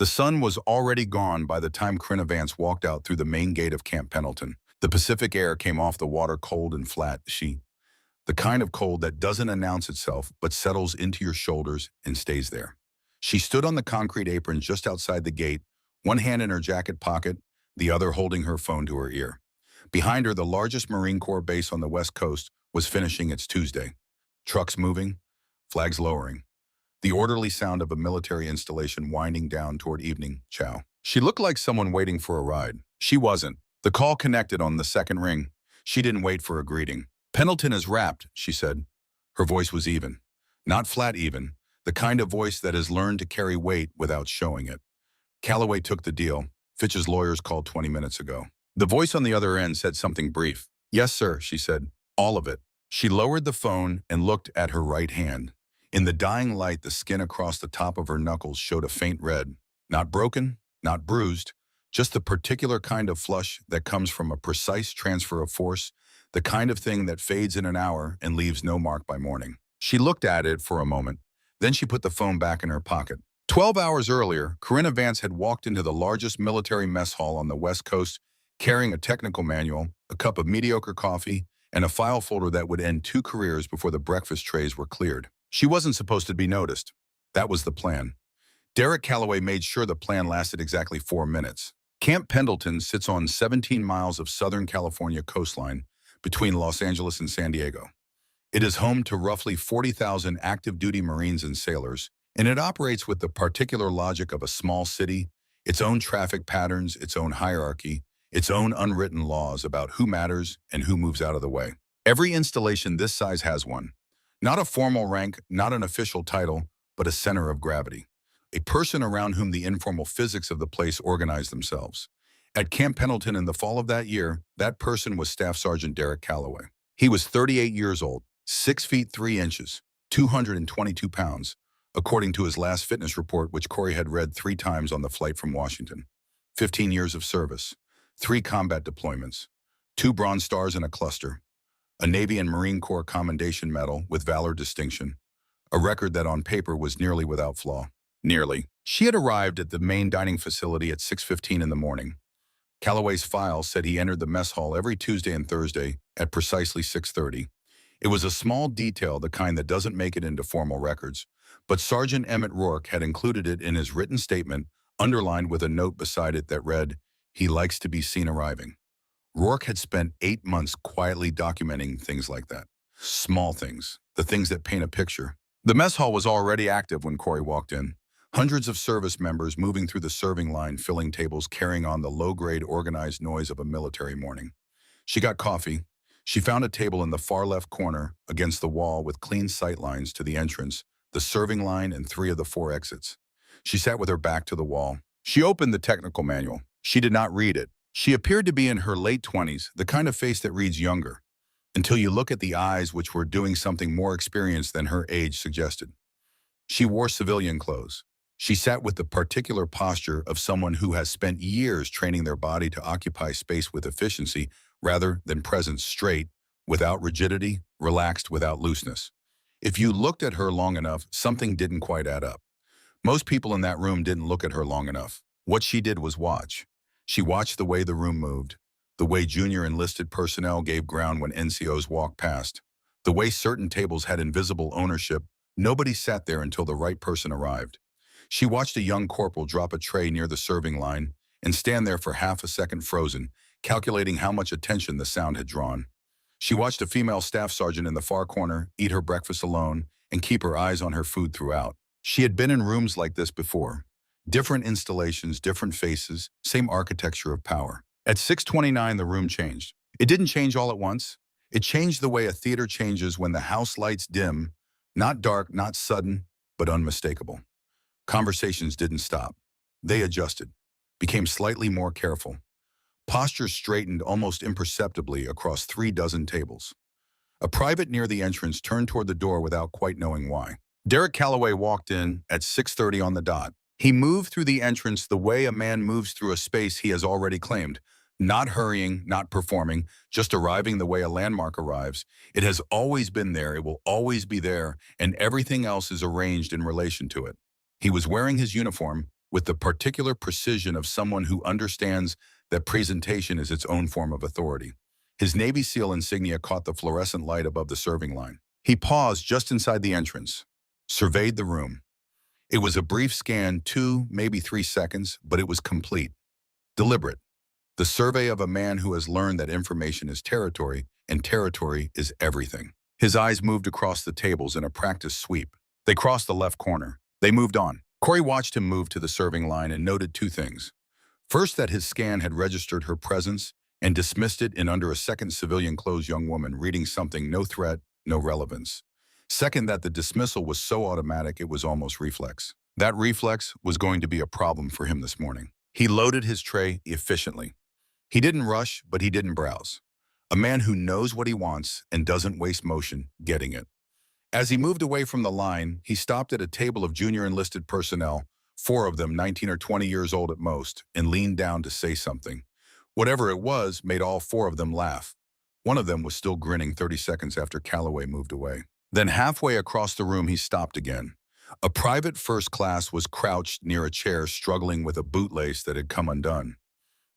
The sun was already gone by the time Corinna Vance walked out through the main gate of Camp Pendleton. The Pacific air came off the water cold and flat. The kind of cold that doesn't announce itself but settles into your shoulders and stays there. She stood on the concrete apron just outside the gate, one hand in her jacket pocket, the other holding her phone to her ear. Behind her, the largest Marine Corps base on the West Coast was finishing its Tuesday. Trucks moving, flags lowering. The orderly sound of a military installation winding down toward evening chow. She looked like someone waiting for a ride. She wasn't. The call connected on the second ring. She didn't wait for a greeting. "Pendleton is wrapped," she said. Her voice was even. Not flat even, the kind of voice that has learned to carry weight without showing it. Calloway took the deal. Fitch's lawyers called 20 minutes ago. The voice on the other end said something brief. "Yes, sir," she said. "All of it." She lowered the phone and looked at her right hand. In the dying light, the skin across the top of her knuckles showed a faint red. Not broken, not bruised, just the particular kind of flush that comes from a precise transfer of force, the kind of thing that fades in an hour and leaves no mark by morning. She looked at it for a moment. Then she put the phone back in her pocket. 12 hours earlier, Corinna Vance had walked into the largest military mess hall on the West Coast, carrying a technical manual, a cup of mediocre coffee, and a file folder that would end 2 careers before the breakfast trays were cleared. She wasn't supposed to be noticed. That was the plan. Derek Calloway made sure the plan lasted exactly 4 minutes. Camp Pendleton sits on 17 miles of Southern California coastline between Los Angeles and San Diego. It is home to roughly 40,000 active-duty Marines and sailors, and it operates with the particular logic of a small city, its own traffic patterns, its own hierarchy, its own unwritten laws about who matters and who moves out of the way. Every installation this size has one. Not a formal rank, not an official title, but a center of gravity. A person around whom the informal physics of the place organize themselves. At Camp Pendleton in the fall of that year, that person was Staff Sergeant Derek Calloway. He was 38 years old, 6 feet 3 inches, 222 pounds, according to his last fitness report, which Corey had read 3 times on the flight from Washington. 15 years of service, 3 combat deployments, 2 Bronze Stars in a cluster, a Navy and Marine Corps Commendation Medal with Valor Distinction, a record that on paper was nearly without flaw. Nearly. She had arrived at the main dining facility at 6:15 in the morning. Calloway's file said he entered the mess hall every Tuesday and Thursday at precisely 6:30. It was a small detail, the kind that doesn't make it into formal records, but Sergeant Emmett Rourke had included it in his written statement, underlined with a note beside it that read, "He likes to be seen arriving." Rourke had spent 8 months quietly documenting things like that. Small things, the things that paint a picture. The mess hall was already active when Corey walked in. Hundreds of service members moving through the serving line, filling tables, carrying on the low-grade organized noise of a military morning. She got coffee. She found a table in the far left corner against the wall with clean sight lines to the entrance, the serving line, and 3 of the 4 exits. She sat with her back to the wall. She opened the technical manual. She did not read it. She appeared to be in her late 20s, the kind of face that reads younger, until you look at the eyes, which were doing something more experienced than her age suggested. She wore civilian clothes. She sat with the particular posture of someone who has spent years training their body to occupy space with efficiency rather than presence, straight, without rigidity, relaxed without looseness. If you looked at her long enough, something didn't quite add up. Most people in that room didn't look at her long enough. What she did was watch. She watched the way the room moved, the way junior enlisted personnel gave ground when NCOs walked past, the way certain tables had invisible ownership. Nobody sat there until the right person arrived. She watched a young corporal drop a tray near the serving line and stand there for half a second frozen, calculating how much attention the sound had drawn. She watched a female staff sergeant in the far corner eat her breakfast alone and keep her eyes on her food throughout. She had been in rooms like this before. Different installations, different faces, same architecture of power. At 6:29, the room changed. It didn't change all at once. It changed the way a theater changes when the house lights dim, not dark, not sudden, but unmistakable. Conversations didn't stop. They adjusted, became slightly more careful. Postures straightened almost imperceptibly across 3 dozen tables. A private near the entrance turned toward the door without quite knowing why. Derek Calloway walked in at 6:30 on the dot. He moved through the entrance the way a man moves through a space he has already claimed, not hurrying, not performing, just arriving the way a landmark arrives. It has always been there, it will always be there, and everything else is arranged in relation to it. He was wearing his uniform, with the particular precision of someone who understands that presentation is its own form of authority. His Navy SEAL insignia caught the fluorescent light above the serving line. He paused just inside the entrance, surveyed the room. It was a brief scan, 2, maybe 3 seconds, but it was complete, deliberate. The survey of a man who has learned that information is territory, and territory is everything. His eyes moved across the tables in a practiced sweep. They crossed the left corner. They moved on. Corey watched him move to the serving line and noted 2 things. First, that his scan had registered her presence and dismissed it in under a second. Civilian-clothed young woman reading something, no threat, no relevance. Second, that the dismissal was so automatic it was almost reflex. That reflex was going to be a problem for him this morning. He loaded his tray efficiently. He didn't rush, but he didn't browse. A man who knows what he wants and doesn't waste motion getting it. As he moved away from the line, he stopped at a table of junior enlisted personnel, 4 of them 19 or 20 years old at most, and leaned down to say something. Whatever it was made all 4 of them laugh. One of them was still grinning 30 seconds after Calloway moved away. Then halfway across the room, he stopped again. A private first class was crouched near a chair, struggling with a bootlace that had come undone.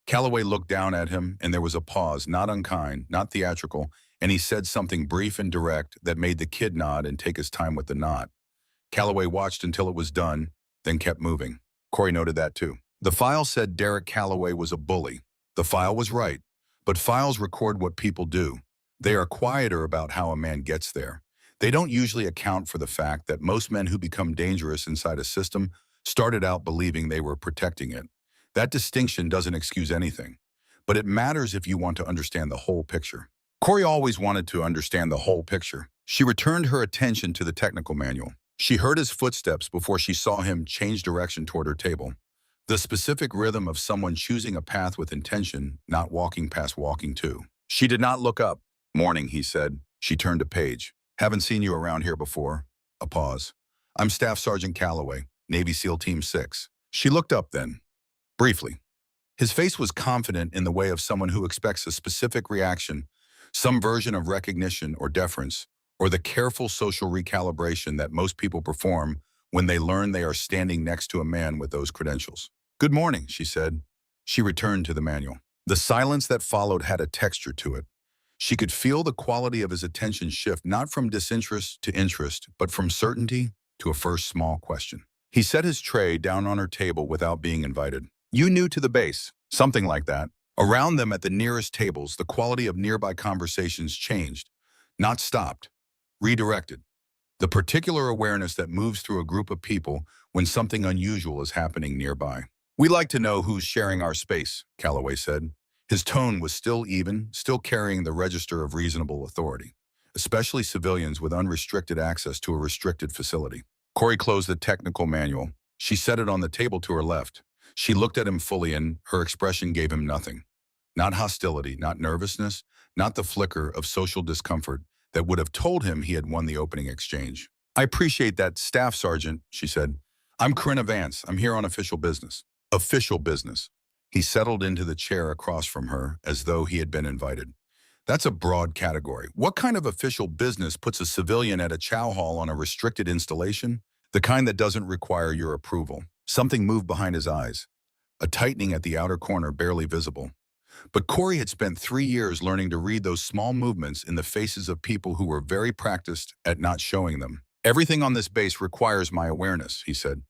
Calloway looked down at him, and there was a pause, not unkind, not theatrical, and he said something brief and direct that made the kid nod and take his time with the nod. Calloway watched until it was done, then kept moving. Corey noted that too. The file said Derek Calloway was a bully. The file was right, but files record what people do. They are quieter about how a man gets there. They don't usually account for the fact that most men who become dangerous inside a system started out believing they were protecting it. That distinction doesn't excuse anything, but it matters if you want to understand the whole picture. Corey always wanted to understand the whole picture. She returned her attention to the technical manual. She heard his footsteps before she saw him change direction toward her table. The specific rhythm of someone choosing a path with intention, not walking past walking to. She did not look up. "Morning," he said. She turned a page. "Haven't seen you around here before." A pause. "I'm Staff Sergeant Calloway, Navy SEAL Team 6. She looked up then. Briefly. His face was confident in the way of someone who expects a specific reaction, some version of recognition or deference, or the careful social recalibration that most people perform when they learn they are standing next to a man with those credentials. "Good morning," she said. She returned to the manual. The silence that followed had a texture to it. She could feel the quality of his attention shift not from disinterest to interest, but from certainty to a first small question. He set his tray down on her table without being invited. "You new to the base?" Something like that. Around them at the nearest tables, the quality of nearby conversations changed, not stopped, redirected. The particular awareness that moves through a group of people when something unusual is happening nearby. "We like to know who's sharing our space," Calloway said. His tone was still even, still carrying the register of reasonable authority, especially civilians with unrestricted access to a restricted facility. Corey closed the technical manual. She set it on the table to her left. She looked at him fully, and her expression gave him nothing. Not hostility, not nervousness, not the flicker of social discomfort that would have told him he had won the opening exchange. "I appreciate that, Staff Sergeant," she said. "I'm Corinna Vance. I'm here on official business." Official business. He settled into the chair across from her as though he had been invited. That's a broad category. What kind of official business puts a civilian at a chow hall on a restricted installation? The kind that doesn't require your approval. Something moved behind his eyes, a tightening at the outer corner barely visible. But Corey had spent 3 years learning to read those small movements in the faces of people who were very practiced at not showing them. "Everything on this base requires my awareness," he said.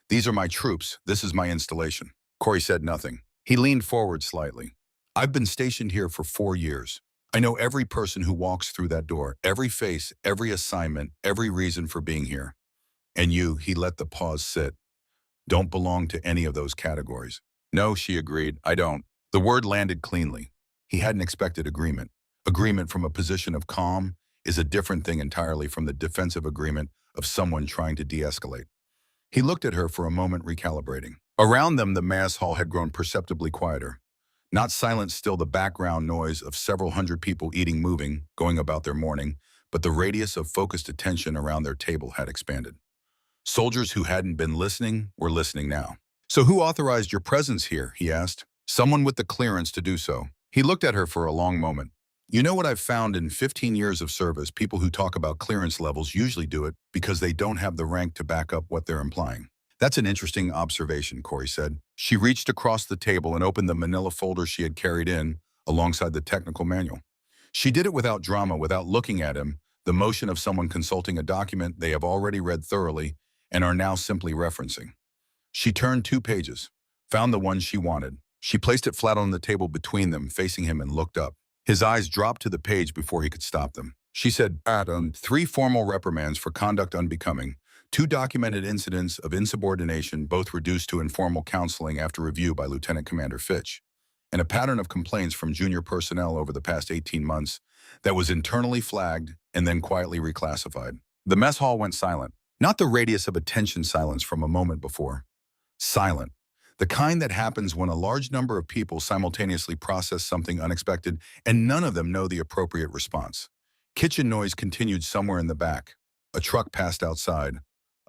"These are my troops. This is my installation." Corey said nothing. He leaned forward slightly. "I've been stationed here for 4 years. I know every person who walks through that door, every face, every assignment, every reason for being here. And you," he let the pause sit, "don't belong to any of those categories." "No," she agreed, "I don't." The word landed cleanly. He hadn't expected agreement. Agreement from a position of calm is a different thing entirely from the defensive agreement of someone trying to de-escalate. He looked at her for a moment, recalibrating. Around them, the mass hall had grown perceptibly quieter. Not silent, still the background noise of several hundred people eating, moving, going about their morning, but the radius of focused attention around their table had expanded. Soldiers who hadn't been listening were listening now. "So who authorized your presence here?" he asked. "Someone with the clearance to do so." He looked at her for a long moment. "You know what I've found in 15 years of service? People who talk about clearance levels usually do it because they don't have the rank to back up what they're implying. That's an interesting observation, Corey said. She reached across the table and opened the manila folder she had carried in alongside the technical manual. She did it without drama, without looking at him, the motion of someone consulting a document they have already read thoroughly and are now simply referencing. She turned 2 pages, found the one she wanted. She placed it flat on the table between them, facing him, and looked up. His eyes dropped to the page before he could stop them. She said, Adam, 3 formal reprimands for conduct unbecoming, 2 documented incidents of insubordination, both reduced to informal counseling after review by Lieutenant Commander Fitch, and a pattern of complaints from junior personnel over the past 18 months that was internally flagged and then quietly reclassified. The mess hall went silent, not the radius of attention silence from a moment before. Silent. The kind that happens when a large number of people simultaneously process something unexpected and none of them know the appropriate response. Kitchen noise continued somewhere in the back. A truck passed outside.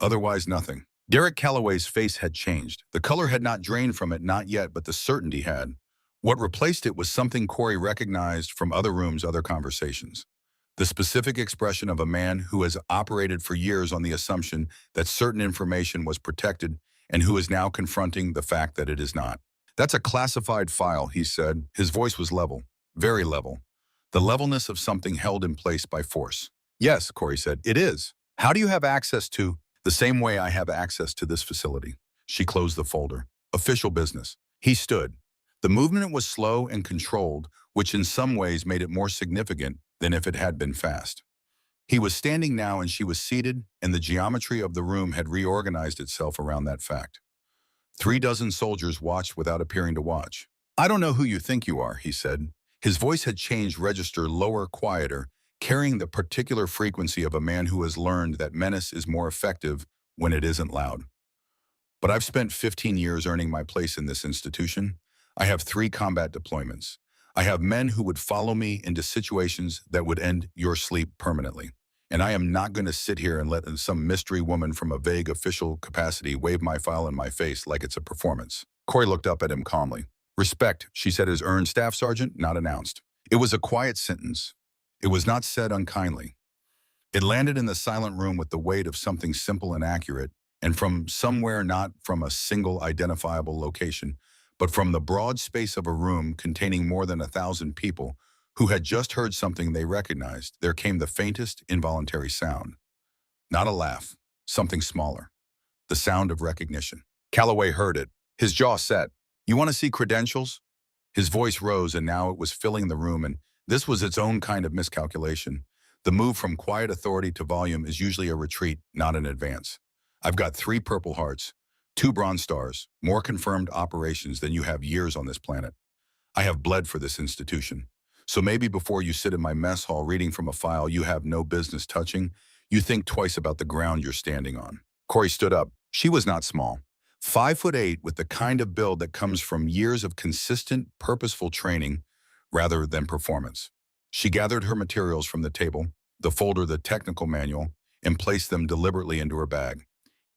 Otherwise, nothing. Derek Calloway's face had changed. The color had not drained from it, not yet, but the certainty had. What replaced it was something Corey recognized from other rooms, other conversations. The specific expression of a man who has operated for years on the assumption that certain information was protected and who is now confronting the fact that it is not. That's a classified file, he said. His voice was level, very level. The levelness of something held in place by force. Yes, Corey said, it is. How do you have access to? The same way I have access to this facility. She closed the folder. Official business. He stood. The movement was slow and controlled, which in some ways made it more significant than if it had been fast. He was standing now and she was seated, and the geometry of the room had reorganized itself around that fact. 36 soldiers watched without appearing to watch. I don't know who you think you are, he said. His voice had changed register, lower, quieter, carrying the particular frequency of a man who has learned that menace is more effective when it isn't loud. But I've spent 15 years earning my place in this institution. I have 3 combat deployments. I have men who would follow me into situations that would end your sleep permanently. And I am not going to sit here and let some mystery woman from a vague official capacity wave my file in my face like it's a performance. Corey looked up at him calmly. Respect, she said as earned staff sergeant, not announced. It was a quiet sentence. It was not said unkindly. It landed in the silent room with the weight of something simple and accurate, and from somewhere, not from a single identifiable location, but from the broad space of a room containing more than 1,000 people who had just heard something they recognized. There came the faintest involuntary sound. Not a laugh, something smaller. The sound of recognition. Calloway heard it. His jaw set. You want to see credentials? His voice rose, and now it was filling the room, and this was its own kind of miscalculation. The move from quiet authority to volume is usually a retreat, not an advance. I've got 3 Purple Hearts, 2 Bronze Stars, more confirmed operations than you have years on this planet. I have bled for this institution. So maybe before you sit in my mess hall reading from a file you have no business touching, you think twice about the ground you're standing on. Corey stood up. She was not small. 5'8", with the kind of build that comes from years of consistent, purposeful training rather than performance. She gathered her materials from the table, the folder, the technical manual, and placed them deliberately into her bag.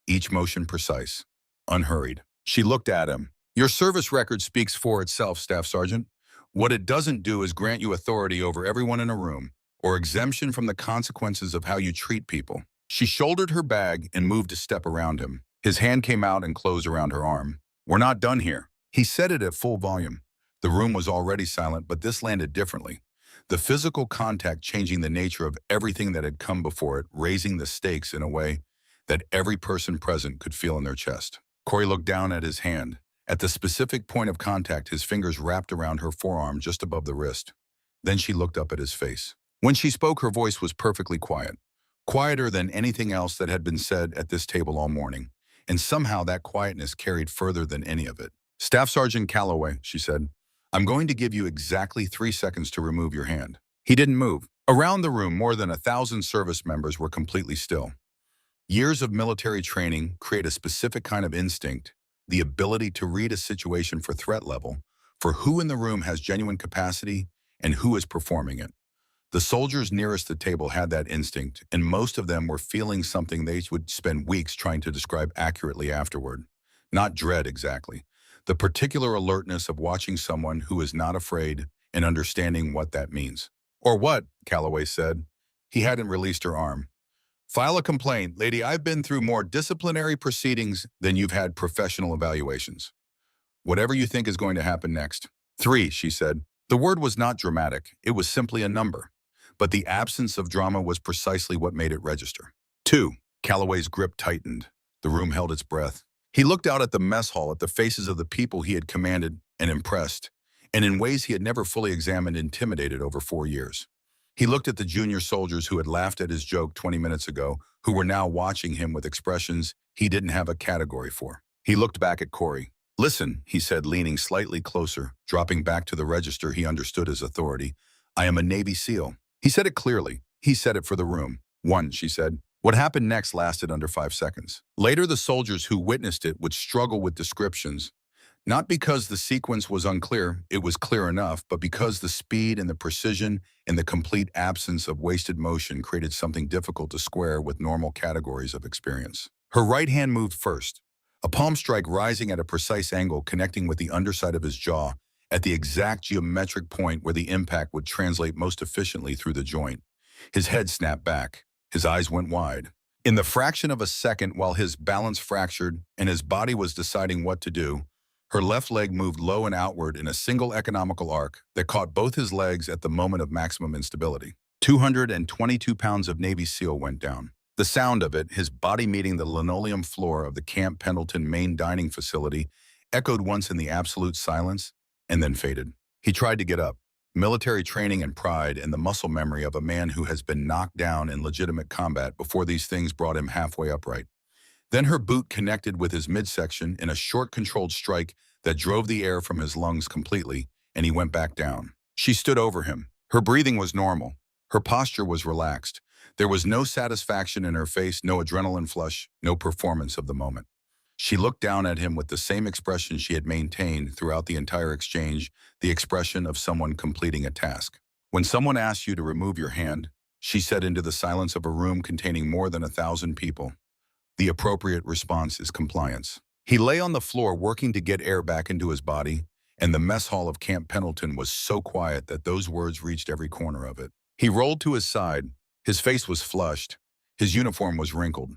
Each motion precise, unhurried. She looked at him. Your service record speaks for itself, Staff Sergeant. What it doesn't do is grant you authority over everyone in a room or exemption from the consequences of how you treat people. She shouldered her bag and moved a step around him. His hand came out and closed around her arm. We're not done here. He said it at full volume. The room was already silent, but this landed differently. The physical contact changing the nature of everything that had come before it, raising the stakes in a way that every person present could feel in their chest. Corey looked down at his hand. At the specific point of contact, his fingers wrapped around her forearm just above the wrist. Then she looked up at his face. When she spoke, her voice was perfectly quiet, quieter than anything else that had been said at this table all morning. And somehow that quietness carried further than any of it. Staff Sergeant Calloway, she said, I'm going to give you exactly 3 seconds to remove your hand. He didn't move. Around the room, more than 1,000 service members were completely still. Years of military training create a specific kind of instinct, the ability to read a situation for threat level, for who in the room has genuine capacity and who is performing it. The soldiers nearest the table had that instinct, and most of them were feeling something they would spend weeks trying to describe accurately afterward. Not dread exactly. The particular alertness of watching someone who is not afraid and understanding what that means. Or what, Calloway said. He hadn't released her arm. File a complaint. Lady, I've been through more disciplinary proceedings than you've had professional evaluations. Whatever you think is going to happen next. 3, she said. The word was not dramatic. It was simply a number. But the absence of drama was precisely what made it register. 2. Calloway's grip tightened. The room held its breath. He looked out at the mess hall, at the faces of the people he had commanded and impressed, and in ways he had never fully examined, intimidated over 4 years. He looked at the junior soldiers who had laughed at his joke 20 minutes ago, who were now watching him with expressions he didn't have a category for. He looked back at Corey. Listen, he said, leaning slightly closer, dropping back to the register he understood as authority. I am a Navy SEAL. He said it clearly. He said it for the room. 1, she said. What happened next lasted under 5 seconds. Later, the soldiers who witnessed it would struggle with descriptions, not because the sequence was unclear, it was clear enough, but because the speed and the precision and the complete absence of wasted motion created something difficult to square with normal categories of experience. Her right hand moved first, a palm strike rising at a precise angle connecting with the underside of his jaw at the exact geometric point where the impact would translate most efficiently through the joint. His head snapped back. His eyes went wide. In the fraction of a second while his balance fractured and his body was deciding what to do, her left leg moved low and outward in a single economical arc that caught both his legs at the moment of maximum instability. 222 pounds of Navy SEAL went down. The sound of it, his body meeting the linoleum floor of the Camp Pendleton main dining facility, echoed once in the absolute silence and then faded. He tried to get up. Military training and pride and the muscle memory of a man who has been knocked down in legitimate combat before these things brought him halfway upright. Then her boot connected with his midsection in a short controlled strike that drove the air from his lungs completely, and he went back down. She stood over him. Her breathing was normal. Her posture was relaxed. There was no satisfaction in her face, no adrenaline flush, no performance of the moment. She looked down at him with the same expression she had maintained throughout the entire exchange, the expression of someone completing a task. When someone asks you to remove your hand, she said into the silence of a room containing more than 1,000 people, the appropriate response is compliance. He lay on the floor working to get air back into his body, and the mess hall of Camp Pendleton was so quiet that those words reached every corner of it. He rolled to his side. His face was flushed. His uniform was wrinkled.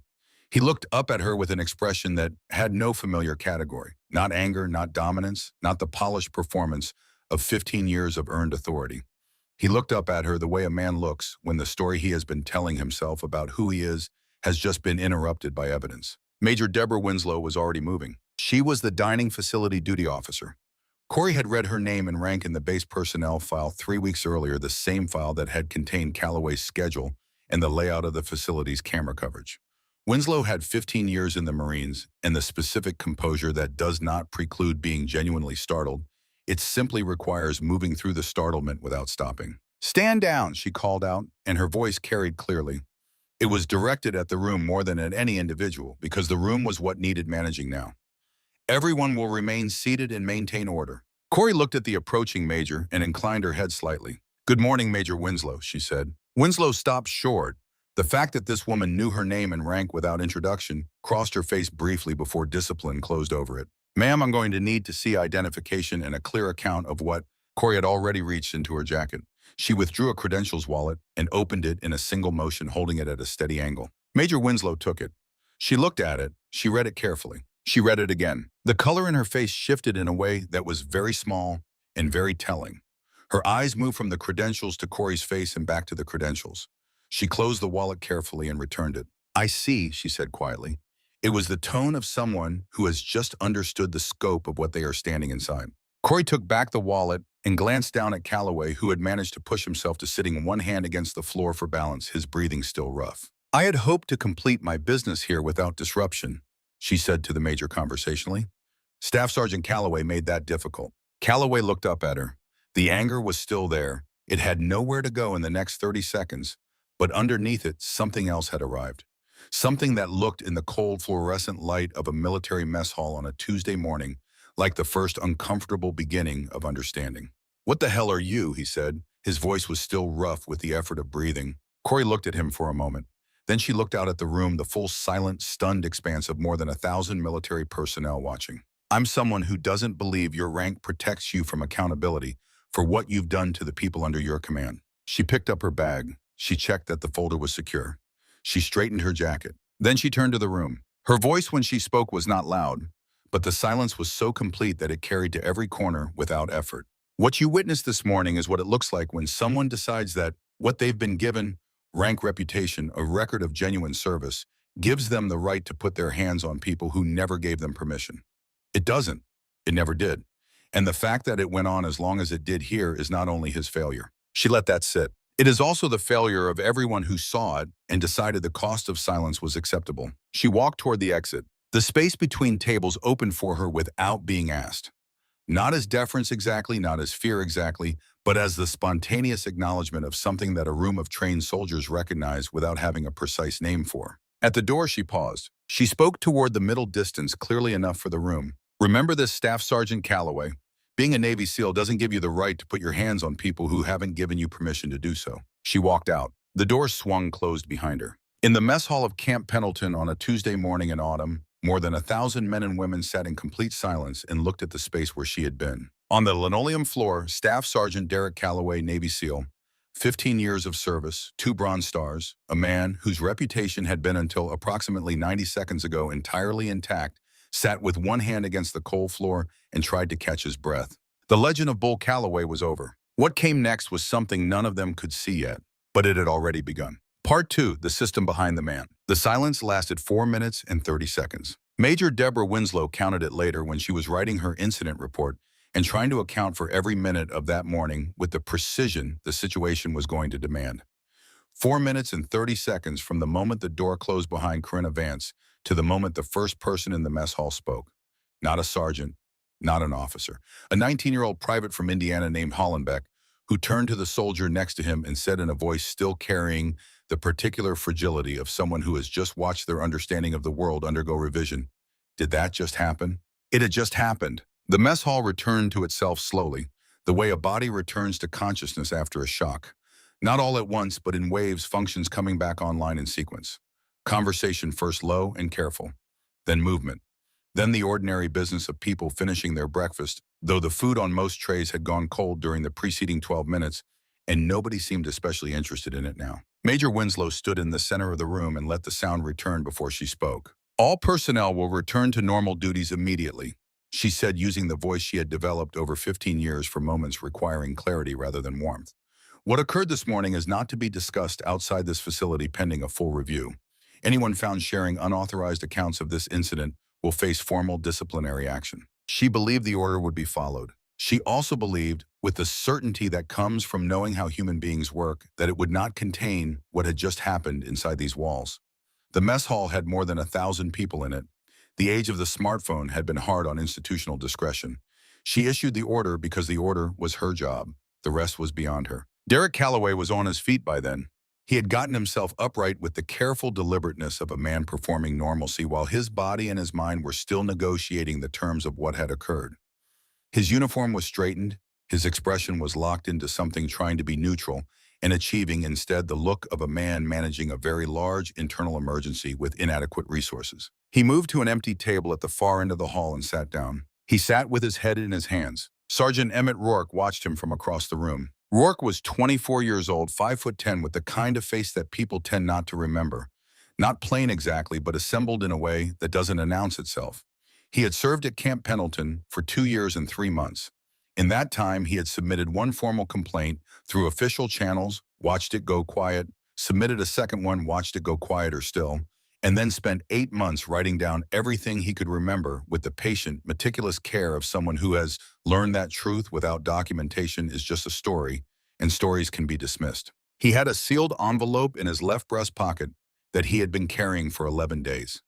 He looked up at her with an expression that had no familiar category. Not anger, not dominance, not the polished performance of 15 years of earned authority. He looked up at her the way a man looks when the story he has been telling himself about who he is has just been interrupted by evidence. Major Deborah Winslow was already moving. She was the dining facility duty officer. Corey had read her name and rank in the base personnel file 3 weeks earlier, the same file that had contained Calloway's schedule and the layout of the facility's camera coverage. Winslow had 15 years in the Marines and the specific composure that does not preclude being genuinely startled. It simply requires moving through the startlement without stopping. "Stand down," she called out, and her voice carried clearly. It was directed at the room more than at any individual, because the room was what needed managing now. Everyone will remain seated and maintain order. Corey looked at the approaching major and inclined her head slightly. "Good morning, Major Winslow," she said. Winslow stopped short. The fact that this woman knew her name and rank without introduction crossed her face briefly before discipline closed over it. "Ma'am, I'm going to need to see identification and a clear account of what—" Corey had already reached into her jacket. She withdrew a credentials wallet and opened it in a single motion, holding it at a steady angle. Major Winslow took it. She looked at it. She read it carefully. She read it again. The color in her face shifted in a way that was very small and very telling. Her eyes moved from the credentials to Corey's face and back to the credentials. She closed the wallet carefully and returned it. "I see," she said quietly. It was the tone of someone who has just understood the scope of what they are standing inside. Corey took back the wallet and glanced down at Calloway, who had managed to push himself to sitting one hand against the floor for balance, his breathing still rough. "I had hoped to complete my business here without disruption," she said to the major conversationally. Staff Sergeant Calloway made that difficult. Calloway looked up at her. The anger was still there. It had nowhere to go in the next 30 seconds, but underneath it, something else had arrived. Something that looked in the cold fluorescent light of a military mess hall on a Tuesday morning like the first uncomfortable beginning of understanding. "What the hell are you?" he said. His voice was still rough with the effort of breathing. Corey looked at him for a moment. Then she looked out at the room, the full, silent, stunned expanse of more than 1,000 military personnel watching. "I'm someone who doesn't believe your rank protects you from accountability for what you've done to the people under your command." She picked up her bag. She checked that the folder was secure. She straightened her jacket. Then she turned to the room. Her voice when she spoke was not loud, but the silence was so complete that it carried to every corner without effort. What you witnessed this morning is what it looks like when someone decides that what they've been given, rank, reputation, a record of genuine service, gives them the right to put their hands on people who never gave them permission. It doesn't. It never did. And the fact that it went on as long as it did here is not only his failure. She let that sit. It is also the failure of everyone who saw it and decided the cost of silence was acceptable. She walked toward the exit. The space between tables opened for her without being asked. Not as deference exactly, not as fear exactly, but as the spontaneous acknowledgement of something that a room of trained soldiers recognize without having a precise name for. At the door, she paused. She spoke toward the middle distance clearly enough for the room. Remember this, Staff Sergeant Calloway. Being a Navy SEAL doesn't give you the right to put your hands on people who haven't given you permission to do so. She walked out. The door swung closed behind her. In the mess hall of Camp Pendleton on a Tuesday morning in autumn, more than 1,000 men and women sat in complete silence and looked at the space where she had been. On the linoleum floor, Staff Sergeant Derek Calloway, Navy SEAL, 15 years of service, 2 Bronze Stars, a man whose reputation had been until approximately 90 seconds ago entirely intact, sat with one hand against the cold floor and tried to catch his breath. The legend of Bull Calloway was over. What came next was something none of them could see yet, but it had already begun. Part 2, the system behind the man. The silence lasted 4 minutes and 30 seconds. Major Deborah Winslow counted it later when she was writing her incident report and trying to account for every minute of that morning with the precision the situation was going to demand. 4 minutes and 30 seconds from the moment the door closed behind Corinna Vance to the moment the first person in the mess hall spoke. Not a sergeant, not an officer. A 19-year-old private from Indiana named Hollenbeck, who turned to the soldier next to him and said in a voice still carrying the particular fragility of someone who has just watched their understanding of the world undergo revision, "Did that just happen?" It had just happened. The mess hall returned to itself slowly, the way a body returns to consciousness after a shock. Not all at once, but in waves, functions coming back online in sequence. Conversation first low and careful, then movement. Then the ordinary business of people finishing their breakfast, though the food on most trays had gone cold during the preceding 12 minutes, and nobody seemed especially interested in it now. Major Winslow stood in the center of the room and let the sound return before she spoke. "All personnel will return to normal duties immediately," she said using the voice she had developed over 15 years for moments requiring clarity rather than warmth. "What occurred this morning is not to be discussed outside this facility pending a full review. Anyone found sharing unauthorized accounts of this incident will face formal disciplinary action." She believed the order would be followed. She also believed, with the certainty that comes from knowing how human beings work, that it would not contain what had just happened inside these walls. The mess hall had more than 1,000 people in it. The age of the smartphone had been hard on institutional discretion. She issued the order because the order was her job. The rest was beyond her. Derek Calloway was on his feet by then. He had gotten himself upright with the careful deliberateness of a man performing normalcy while his body and his mind were still negotiating the terms of what had occurred. His uniform was straightened, his expression was locked into something trying to be neutral and achieving instead the look of a man managing a very large internal emergency with inadequate resources. He moved to an empty table at the far end of the hall and sat down. He sat with his head in his hands. Sergeant Emmett Rourke watched him from across the room. Rourke was 24 years old, 5'10", with the kind of face that people tend not to remember. Not plain exactly, but assembled in a way that doesn't announce itself. He had served at Camp Pendleton for 2 years and 3 months. In that time, he had submitted one formal complaint through official channels, watched it go quiet, submitted a second one, watched it go quieter still, and then spent 8 months writing down everything he could remember with the patient, meticulous care of someone who has learned that truth without documentation is just a story, and stories can be dismissed. He had a sealed envelope in his left breast pocket that he had been carrying for 11 days.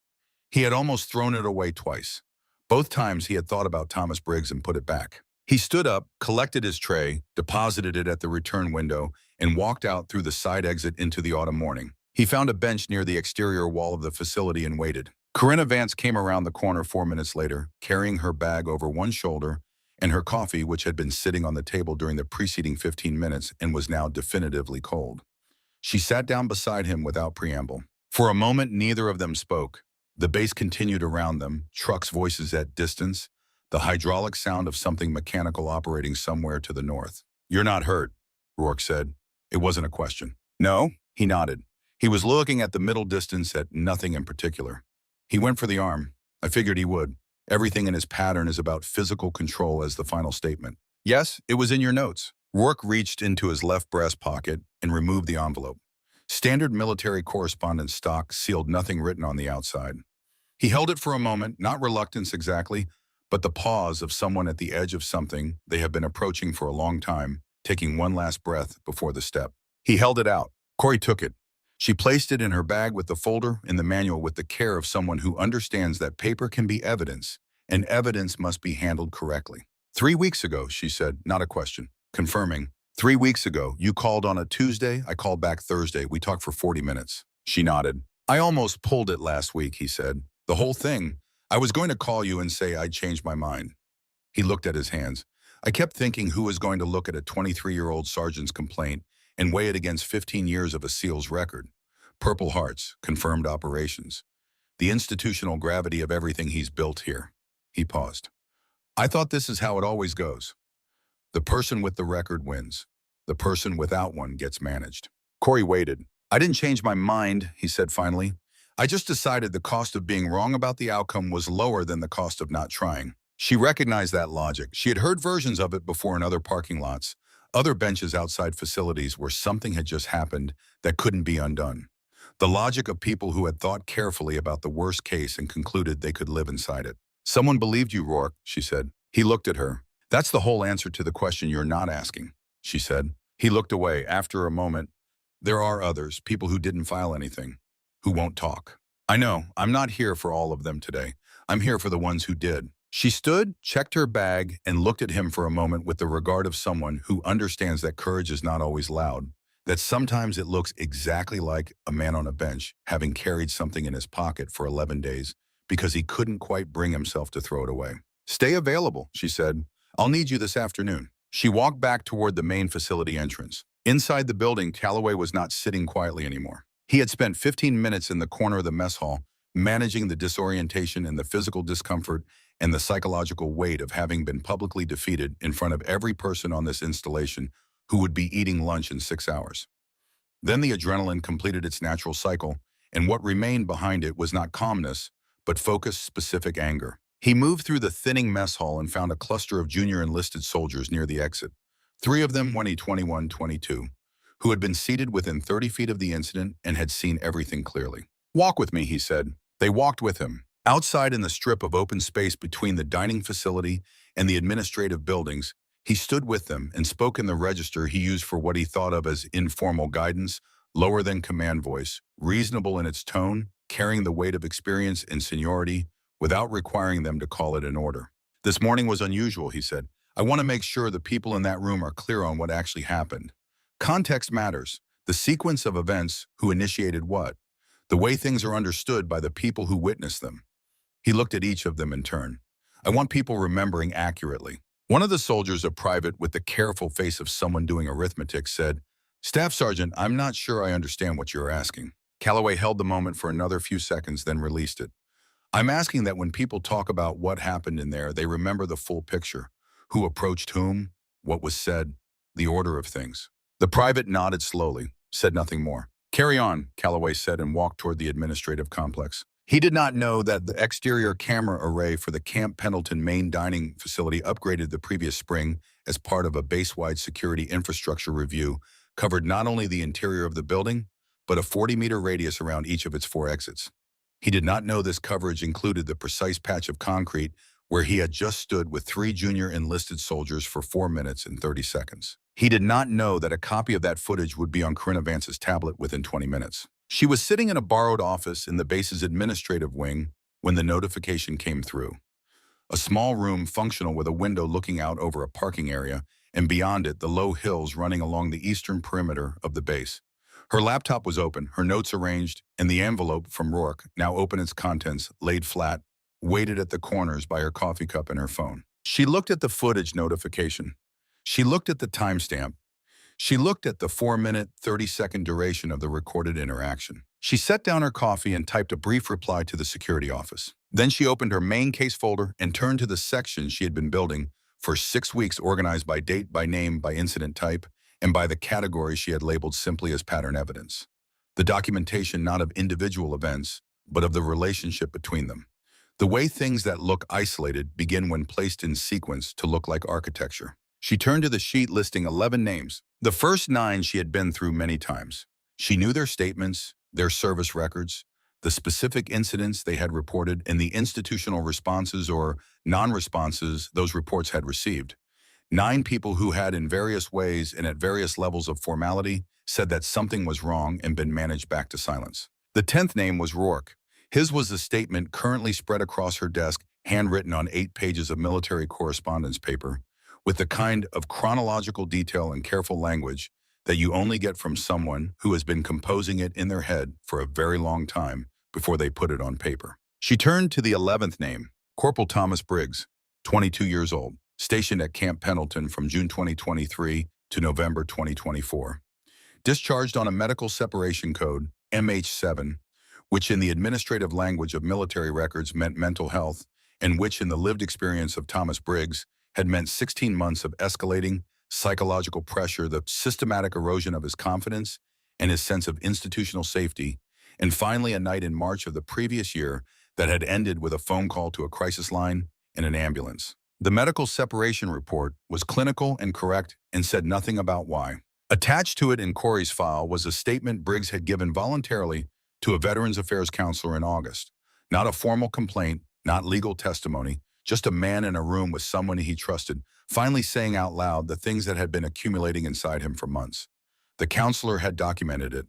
He had almost thrown it away twice. Both times he had thought about Thomas Briggs and put it back. He stood up, collected his tray, deposited it at the return window, and walked out through the side exit into the autumn morning. He found a bench near the exterior wall of the facility and waited. Corinna Vance came around the corner 4 minutes later, carrying her bag over one shoulder and her coffee, which had been sitting on the table during the preceding 15 minutes and was now definitively cold. She sat down beside him without preamble. For a moment, neither of them spoke. The bass continued around them, trucks' voices at distance, the hydraulic sound of something mechanical operating somewhere to the north. "You're not hurt," Rourke said. It wasn't a question. "No?" He nodded. He was looking at the middle distance at nothing in particular. He went for the arm. I figured he would. Everything in his pattern is about physical control as the final statement. Yes, it was in your notes. Rourke reached into his left breast pocket and removed the envelope. Standard military correspondence stock sealed, nothing written on the outside. He held it for a moment, not reluctance exactly, but the pause of someone at the edge of something they have been approaching for a long time, taking one last breath before the step. He held it out. Corey took it. She placed it in her bag with the folder in the manual with the care of someone who understands that paper can be evidence, and evidence must be handled correctly. 3 weeks ago, she said, not a question, confirming. 3 weeks ago, you called on a Tuesday, I called back Thursday, we talked for 40 minutes. She nodded. I almost pulled it last week, he said. The whole thing. I was going to call you and say I'd changed my mind. He looked at his hands. I kept thinking who was going to look at a 23-year-old sergeant's complaint and weigh it against 15 years of a SEAL's record. Purple Hearts, confirmed operations. The institutional gravity of everything he's built here. He paused. I thought this is how it always goes. The person with the record wins. The person without one gets managed. Corey waited. I didn't change my mind, he said finally. I just decided the cost of being wrong about the outcome was lower than the cost of not trying. She recognized that logic. She had heard versions of it before in other parking lots, other benches outside facilities where something had just happened that couldn't be undone. The logic of people who had thought carefully about the worst case and concluded they could live inside it. Someone believed you, Rourke, she said. He looked at her. That's the whole answer to the question you're not asking, she said. He looked away. After a moment, there are others, people who didn't file anything, who won't talk. I know, I'm not here for all of them today. I'm here for the ones who did. She stood, checked her bag, and looked at him for a moment with the regard of someone who understands that courage is not always loud, that sometimes it looks exactly like a man on a bench having carried something in his pocket for 11 days because he couldn't quite bring himself to throw it away. Stay available, she said. I'll need you this afternoon. She walked back toward the main facility entrance. Inside the building, Calloway was not sitting quietly anymore. He had spent 15 minutes in the corner of the mess hall, managing the disorientation and the physical discomfort and the psychological weight of having been publicly defeated in front of every person on this installation who would be eating lunch in 6 hours. Then the adrenaline completed its natural cycle, and what remained behind it was not calmness, but focused, specific anger. He moved through the thinning mess hall and found a cluster of junior enlisted soldiers near the exit. 3 of them 22, who had been seated within 30 feet of the incident and had seen everything clearly. Walk with me, he said. They walked with him. Outside in the strip of open space between the dining facility and the administrative buildings, he stood with them and spoke in the register he used for what he thought of as informal guidance, lower than command voice, reasonable in its tone, carrying the weight of experience and seniority without requiring them to call it an order. This morning was unusual, he said. I want to make sure the people in that room are clear on what actually happened. Context matters. The sequence of events, who initiated what, the way things are understood by the people who witnessed them. He looked at each of them in turn. I want people remembering accurately. One of the soldiers, a private with the careful face of someone doing arithmetic, said, Staff Sergeant, I'm not sure I understand what you're asking. Calloway held the moment for another few seconds, then released it. I'm asking that when people talk about what happened in there, they remember the full picture. Who approached whom, what was said, the order of things. The private nodded slowly, said nothing more. Carry on, Calloway said and walked toward the administrative complex. He did not know that the exterior camera array for the Camp Pendleton main dining facility, upgraded the previous spring as part of a base-wide security infrastructure review, covered not only the interior of the building, but a 40-meter radius around each of its 4 exits. He did not know this coverage included the precise patch of concrete where he had just stood with 3 junior enlisted soldiers for 4 minutes and 30 seconds. He did not know that a copy of that footage would be on Corinna Vance's tablet within 20 minutes. She was sitting in a borrowed office in the base's administrative wing when the notification came through. A small room functional with a window looking out over a parking area, and beyond it, the low hills running along the eastern perimeter of the base. Her laptop was open, her notes arranged, and the envelope from Rourke, now open its contents, laid flat, weighted at the corners by her coffee cup and her phone. She looked at the footage notification. She looked at the timestamp. She looked at the 4-minute, 30-second duration of the recorded interaction. She set down her coffee and typed a brief reply to the security office. Then she opened her main case folder and turned to the section she had been building for 6 weeks, organized by date, by name, by incident type, and by the category she had labeled simply as pattern evidence. The documentation not of individual events, but of the relationship between them. The way things that look isolated begin when placed in sequence to look like architecture. She turned to the sheet listing 11 names. The first 9 she had been through many times. She knew their statements, their service records, the specific incidents they had reported, and the institutional responses or non-responses those reports had received. 9 people who had in various ways and at various levels of formality said that something was wrong and been managed back to silence. The 10th name was Rourke. His was a statement currently spread across her desk, handwritten on 8 pages of military correspondence paper, with the kind of chronological detail and careful language that you only get from someone who has been composing it in their head for a very long time before they put it on paper. She turned to the 11th name, Corporal Thomas Briggs, 22 years old, stationed at Camp Pendleton from June 2023 to November 2024. Discharged on a medical separation code, MH7, which in the administrative language of military records meant mental health, and which in the lived experience of Thomas Briggs had meant 16 months of escalating psychological pressure, the systematic erosion of his confidence and his sense of institutional safety, and finally a night in March of the previous year that had ended with a phone call to a crisis line and an ambulance. The medical separation report was clinical and correct and said nothing about why. Attached to it in Corey's file was a statement Briggs had given voluntarily to a Veterans Affairs counselor in August. Not a formal complaint, not legal testimony, just a man in a room with someone he trusted, finally saying out loud the things that had been accumulating inside him for months. The counselor had documented it.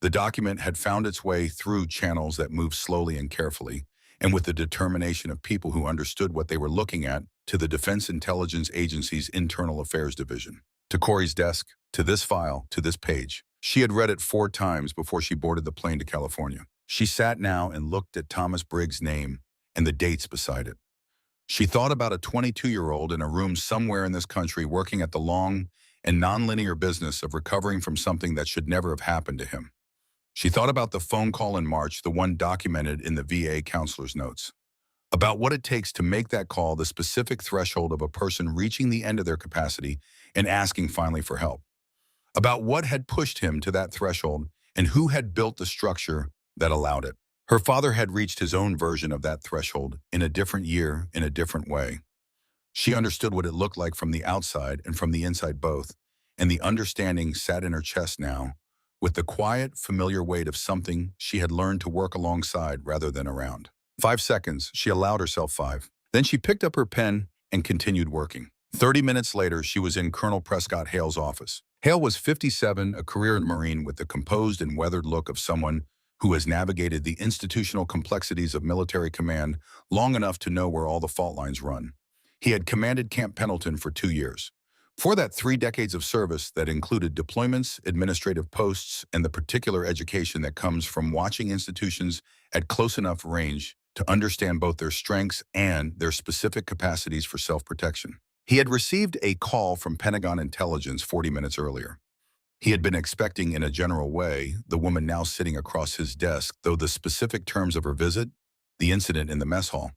The document had found its way through channels that moved slowly and carefully, and with the determination of people who understood what they were looking at, to the Defense Intelligence Agency's Internal Affairs Division. To Corey's desk, to this file, to this page. She had read it 4 times before she boarded the plane to California. She sat now and looked at Thomas Briggs' name and the dates beside it. She thought about a 22-year-old in a room somewhere in this country working at the long and nonlinear business of recovering from something that should never have happened to him. She thought about the phone call in March, the one documented in the VA counselor's notes. About what it takes to make that call, the specific threshold of a person reaching the end of their capacity and asking finally for help. About what had pushed him to that threshold and who had built the structure that allowed it. Her father had reached his own version of that threshold in a different year, in a different way. She understood what it looked like from the outside and from the inside both, and the understanding sat in her chest now, with the quiet, familiar weight of something she had learned to work alongside rather than around. 5 seconds, she allowed herself 5. Then she picked up her pen and continued working. 30 minutes later, she was in Colonel Prescott Hale's office. Hale was 57, a career Marine with the composed and weathered look of someone who has navigated the institutional complexities of military command long enough to know where all the fault lines run. He had commanded Camp Pendleton for 2 years. For that 3 decades of service that included deployments, administrative posts, and the particular education that comes from watching institutions at close enough range to understand both their strengths and their specific capacities for self-protection. He had received a call from Pentagon intelligence 40 minutes earlier. He had been expecting in a general way the woman now sitting across his desk, though the specific terms of her visit, the incident in the mess hall,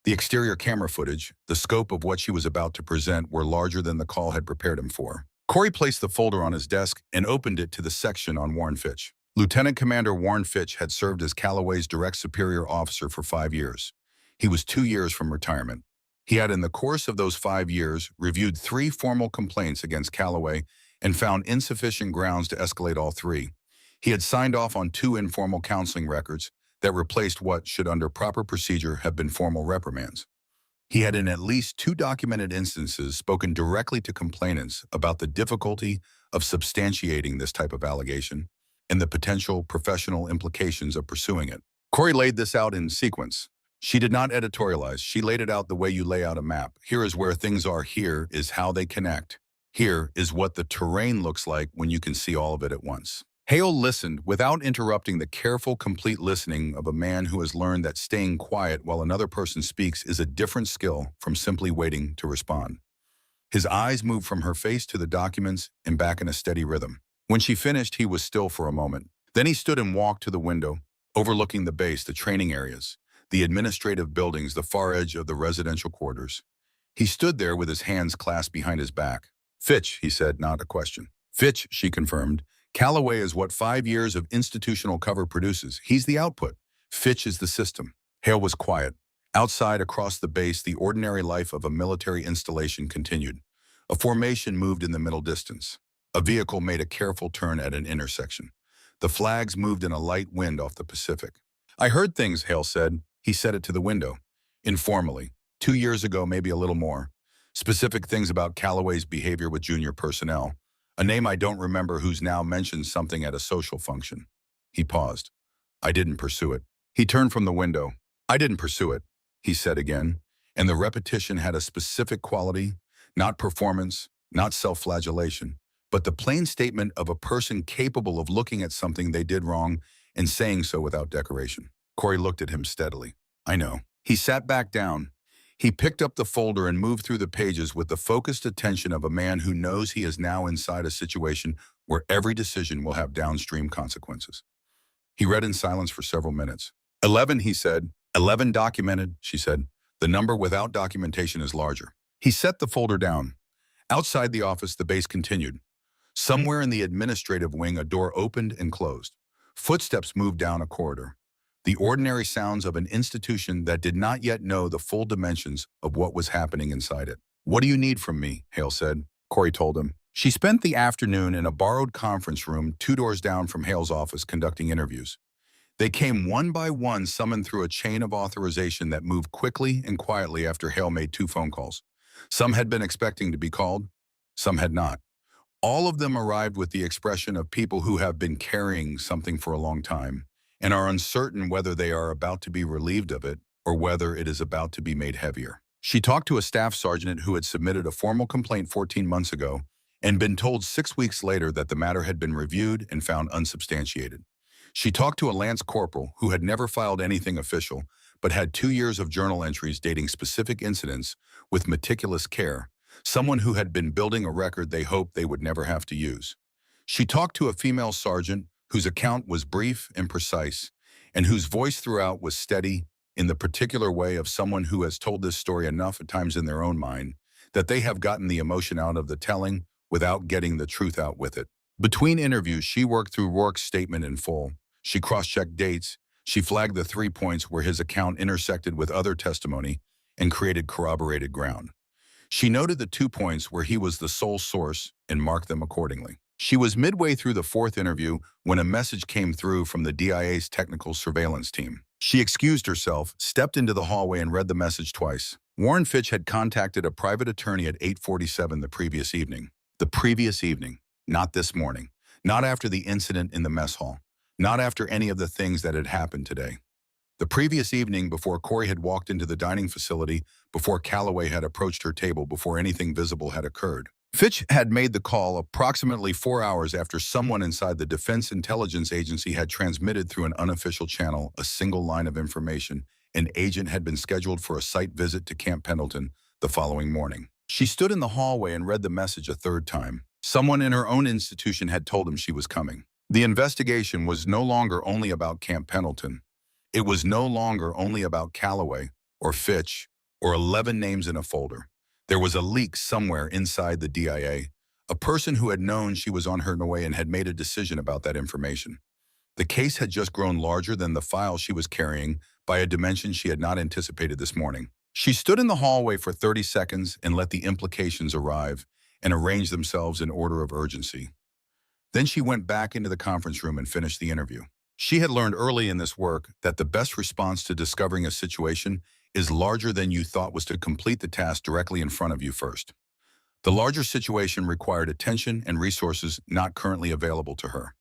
the exterior camera footage, the scope of what she was about to present were larger than the call had prepared him for. Corey placed the folder on his desk and opened it to the section on Warren Fitch. Lieutenant Commander Warren Fitch had served as Calloway's direct superior officer for 5 years. He was 2 years from retirement. He had, in the course of those 5 years, reviewed 3 formal complaints against Calloway and found insufficient grounds to escalate all 3. He had signed off on 2 informal counseling records that replaced what should, under proper procedure, have been formal reprimands. He had, in at least 2 documented instances, spoken directly to complainants about the difficulty of substantiating this type of allegation and the potential professional implications of pursuing it. Corey laid this out in sequence. She did not editorialize. She laid it out the way you lay out a map. Here is where things are. Here is how they connect. Here is what the terrain looks like when you can see all of it at once. Hale listened without interrupting the careful, complete listening of a man who has learned that staying quiet while another person speaks is a different skill from simply waiting to respond. His eyes moved from her face to the documents and back in a steady rhythm. When she finished, he was still for a moment. Then he stood and walked to the window, overlooking the base, the training areas, the administrative buildings, the far edge of the residential quarters. He stood there with his hands clasped behind his back. "Fitch," he said, not a question. "Fitch," she confirmed, Callaway is what 5 years of institutional cover produces. He's the output. Fitch is the system. Hale was quiet. Outside, across the base, the ordinary life of a military installation continued. A formation moved in the middle distance. A vehicle made a careful turn at an intersection. The flags moved in a light wind off the Pacific. I heard things, Hale said. He said it to the window. Informally. 2 years ago, maybe a little more. Specific things about Callaway's behavior with junior personnel. A name I don't remember who's now mentioned something at a social function. He paused. I didn't pursue it. He turned from the window. I didn't pursue it, he said again, and the repetition had a specific quality, not performance, not self-flagellation, but the plain statement of a person capable of looking at something they did wrong and saying so without decoration. Corey looked at him steadily. I know. He sat back down. He picked up the folder and moved through the pages with the focused attention of a man who knows he is now inside a situation where every decision will have downstream consequences. He read in silence for several minutes. 11, he said. 11 documented, she said. The number without documentation is larger. He set the folder down. Outside the office, the base continued. Somewhere in the administrative wing, a door opened and closed. Footsteps moved down a corridor. The ordinary sounds of an institution that did not yet know the full dimensions of what was happening inside it. What do you need from me? Hale said. Corey told him. She spent the afternoon in a borrowed conference room 2 doors down from Hale's office conducting interviews. They came one by one, summoned through a chain of authorization that moved quickly and quietly after Hale made 2 phone calls. Some had been expecting to be called, some had not. All of them arrived with the expression of people who have been carrying something for a long time and are uncertain whether they are about to be relieved of it or whether it is about to be made heavier. She talked to a staff sergeant who had submitted a formal complaint 14 months ago and been told 6 weeks later that the matter had been reviewed and found unsubstantiated. She talked to a lance corporal who had never filed anything official, but had 2 years of journal entries dating specific incidents with meticulous care, someone who had been building a record they hoped they would never have to use. She talked to a female sergeant whose account was brief and precise, and whose voice throughout was steady in the particular way of someone who has told this story enough at times in their own mind that they have gotten the emotion out of the telling without getting the truth out with it. Between interviews, she worked through Rourke's statement in full. She cross-checked dates. She flagged the 3 points where his account intersected with other testimony and created corroborated ground. She noted the 2 points where he was the sole source and marked them accordingly. She was midway through the 4th interview when a message came through from the DIA's technical surveillance team. She excused herself, stepped into the hallway, and read the message twice. Warren Fitch had contacted a private attorney at 8:47 the previous evening. The previous evening, not this morning, not after the incident in the mess hall, not after any of the things that had happened today. The previous evening, before Corey had walked into the dining facility, before Callaway had approached her table, before anything visible had occurred. Fitch had made the call approximately 4 hours after someone inside the Defense Intelligence Agency had transmitted through an unofficial channel a single line of information. An agent had been scheduled for a site visit to Camp Pendleton the following morning. She stood in the hallway and read the message a 3rd time. Someone in her own institution had told him she was coming. The investigation was no longer only about Camp Pendleton. It was no longer only about Callaway or Fitch or 11 names in a folder. There was a leak somewhere inside the DIA, a person who had known she was on her way and had made a decision about that information. The case had just grown larger than the file she was carrying by a dimension she had not anticipated this morning. She stood in the hallway for 30 seconds and let the implications arrive and arrange themselves in order of urgency. Then she went back into the conference room and finished the interview. She had learned early in this work that the best response to discovering a situation is larger than you thought was to complete the task directly in front of you first. The larger situation required attention and resources not currently available to her.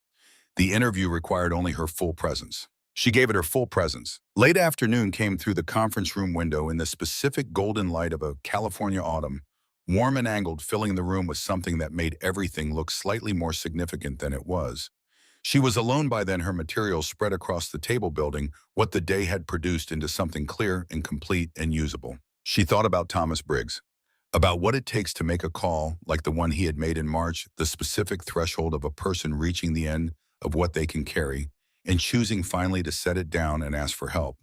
The interview required only her full presence. She gave it her full presence. Late afternoon came through the conference room window in the specific golden light of a California autumn, warm and angled, filling the room with something that made everything look slightly more significant than it was. She was alone by then, her materials spread across the table, building what the day had produced into something clear and complete and usable. She thought about Thomas Briggs, about what it takes to make a call like the one he had made in March, the specific threshold of a person reaching the end of what they can carry and choosing finally to set it down and ask for help.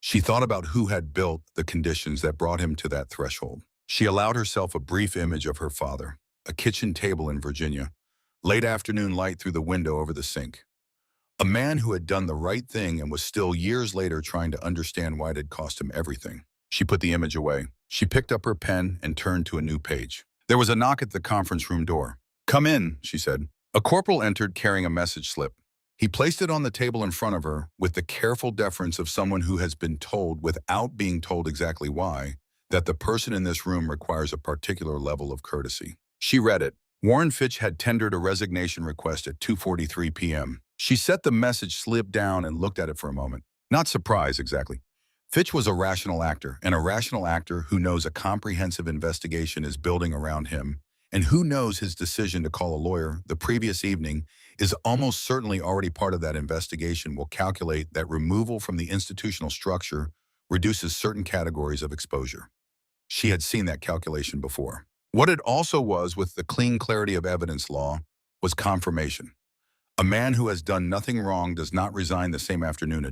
She thought about who had built the conditions that brought him to that threshold. She allowed herself a brief image of her father, a kitchen table in Virginia, Late afternoon light through the window over the sink. A man who had done the right thing and was still years later trying to understand why it had cost him everything. She put the image away. She picked up her pen and turned to a new page. There was a knock at the conference room door. "Come in," she said. A corporal entered carrying a message slip. He placed it on the table in front of her with the careful deference of someone who has been told, without being told exactly why, that the person in this room requires a particular level of courtesy. She read it. Warren Fitch had tendered a resignation request at 2:43 p.m. She set the message slip down and looked at it for a moment. Not surprised, exactly. Fitch was a rational actor, and a rational actor who knows a comprehensive investigation is building around him, and who knows his decision to call a lawyer the previous evening is almost certainly already part of that investigation will calculate that removal from the institutional structure reduces certain categories of exposure. She had seen that calculation before. What it also was with the clean clarity of evidence law was confirmation. A man who has done nothing wrong does not resign the same afternoon.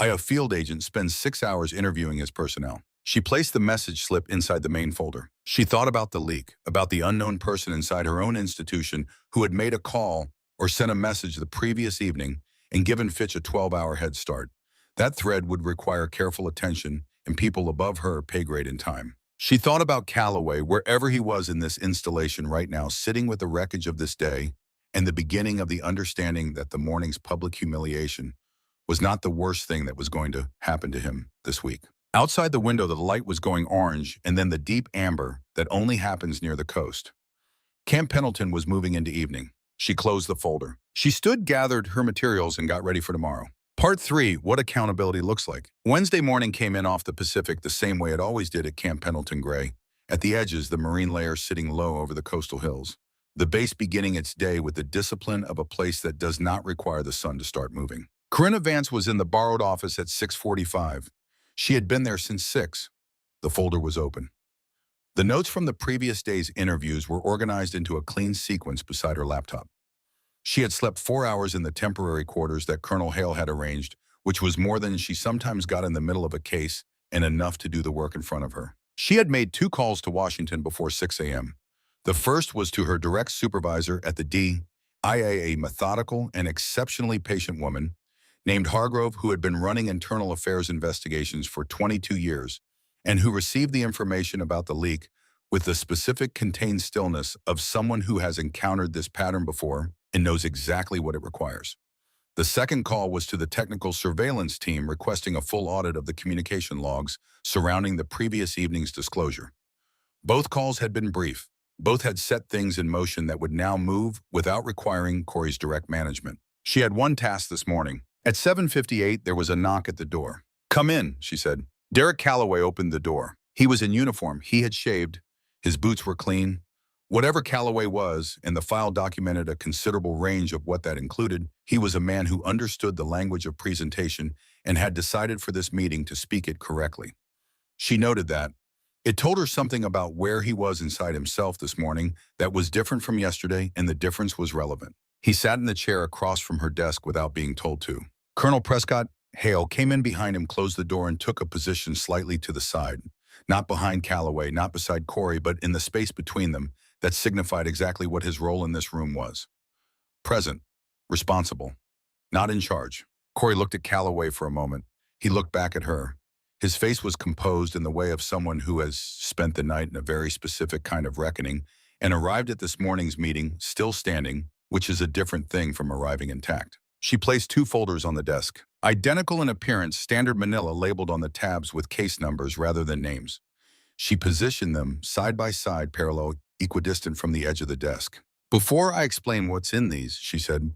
A field agent spends 6 hours interviewing his personnel. She placed the message slip inside the main folder. She thought about the leak, about the unknown person inside her own institution who had made a call or sent a message the previous evening and given Fitch a 12-hour head start. That thread would require careful attention and people above her pay grade and time. She thought about Calloway wherever he was in this installation right now, sitting with the wreckage of this day and the beginning of the understanding that the morning's public humiliation was not the worst thing that was going to happen to him this week. Outside the window, the light was going orange and then the deep amber that only happens near the coast. Camp Pendleton was moving into evening. She closed the folder. She gathered her materials and got ready for tomorrow. Part 3, what accountability looks like. Wednesday morning came in off the Pacific the same way it always did at Camp Pendleton Gray. At the edges, the marine layer sitting low over the coastal hills. The base beginning its day with the discipline of a place that does not require the sun to start moving. Corinna Vance was in the borrowed office at 6:45. She had been there since 6. The folder was open. The notes from the previous day's interviews were organized into a clean sequence beside her laptop. She had slept 4 hours in the temporary quarters that Colonel Hale had arranged, which was more than she sometimes got in the middle of a case and enough to do the work in front of her. She had made 2 calls to Washington before 6 a.m. The first was to her direct supervisor at the DIA, a methodical and exceptionally patient woman named Hargrove who had been running internal affairs investigations for 22 years and who received the information about the leak with the specific contained stillness of someone who has encountered this pattern before and knows exactly what it requires. The second call was to the technical surveillance team requesting a full audit of the communication logs surrounding the previous evening's disclosure. Both calls had been brief. Both had set things in motion that would now move without requiring Corey's direct management. She had one task this morning. At 7:58, there was a knock at the door. "Come in," she said. Derek Calloway opened the door. He was in uniform. He had shaved. His boots were clean. Whatever Calloway was, and the file documented a considerable range of what that included, he was a man who understood the language of presentation and had decided for this meeting to speak it correctly. She noted that. It told her something about where he was inside himself this morning that was different from yesterday, and the difference was relevant. He sat in the chair across from her desk without being told to. Colonel Prescott Hale came in behind him, closed the door, and took a position slightly to the side. Not behind Calloway, not beside Corey, but in the space between them that signified exactly what his role in this room was. Present, responsible, not in charge. Corey looked at Calloway for a moment. He looked back at her. His face was composed in the way of someone who has spent the night in a very specific kind of reckoning and arrived at this morning's meeting still standing, which is a different thing from arriving intact. She placed 2 folders on the desk. Identical in appearance, standard manila labeled on the tabs with case numbers rather than names. She positioned them side by side, parallel, equidistant from the edge of the desk. "Before I explain what's in these," she said,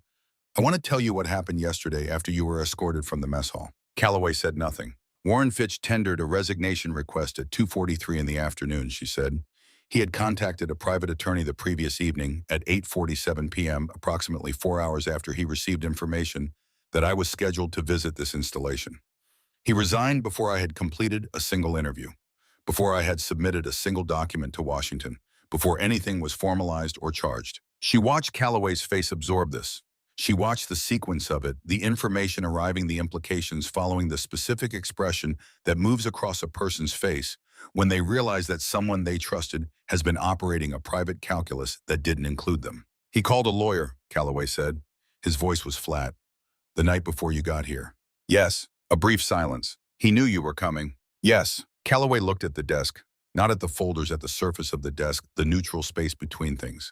"I want to tell you what happened yesterday after you were escorted from the mess hall." Calloway said nothing. Warren Fitch tendered a resignation request at 2:43 in the afternoon, she said. He had contacted a private attorney the previous evening at 8:47 p.m., approximately 4 hours after he received information that I was scheduled to visit this installation. He resigned before I had completed a single interview, before I had submitted a single document to Washington, before anything was formalized or charged. She watched Calloway's face absorb this. She watched the sequence of it, the information arriving, the implications following the specific expression that moves across a person's face when they realize that someone they trusted has been operating a private calculus that didn't include them. He called a lawyer, Calloway said. His voice was flat. The night before you got here. Yes. A brief silence. He knew you were coming. Yes. Calloway looked at the desk, not at the folders at the surface of the desk, the neutral space between things.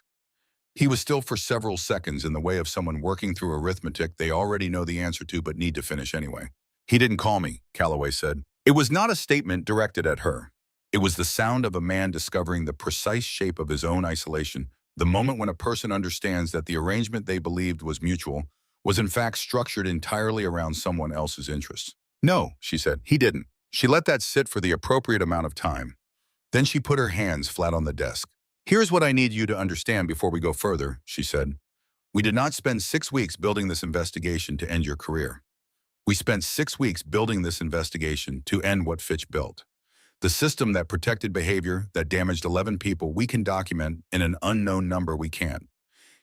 He was still for several seconds in the way of someone working through arithmetic they already know the answer to but need to finish anyway. He didn't call me, Calloway said. It was not a statement directed at her. It was the sound of a man discovering the precise shape of his own isolation, the moment when a person understands that the arrangement they believed was mutual was in fact structured entirely around someone else's interests. No, she said, he didn't. She let that sit for the appropriate amount of time. Then she put her hands flat on the desk. Here's what I need you to understand before we go further, she said. We did not spend 6 weeks building this investigation to end your career. We spent 6 weeks building this investigation to end what Fitch built. The system that protected behavior that damaged 11 people we can document in an unknown number we can't.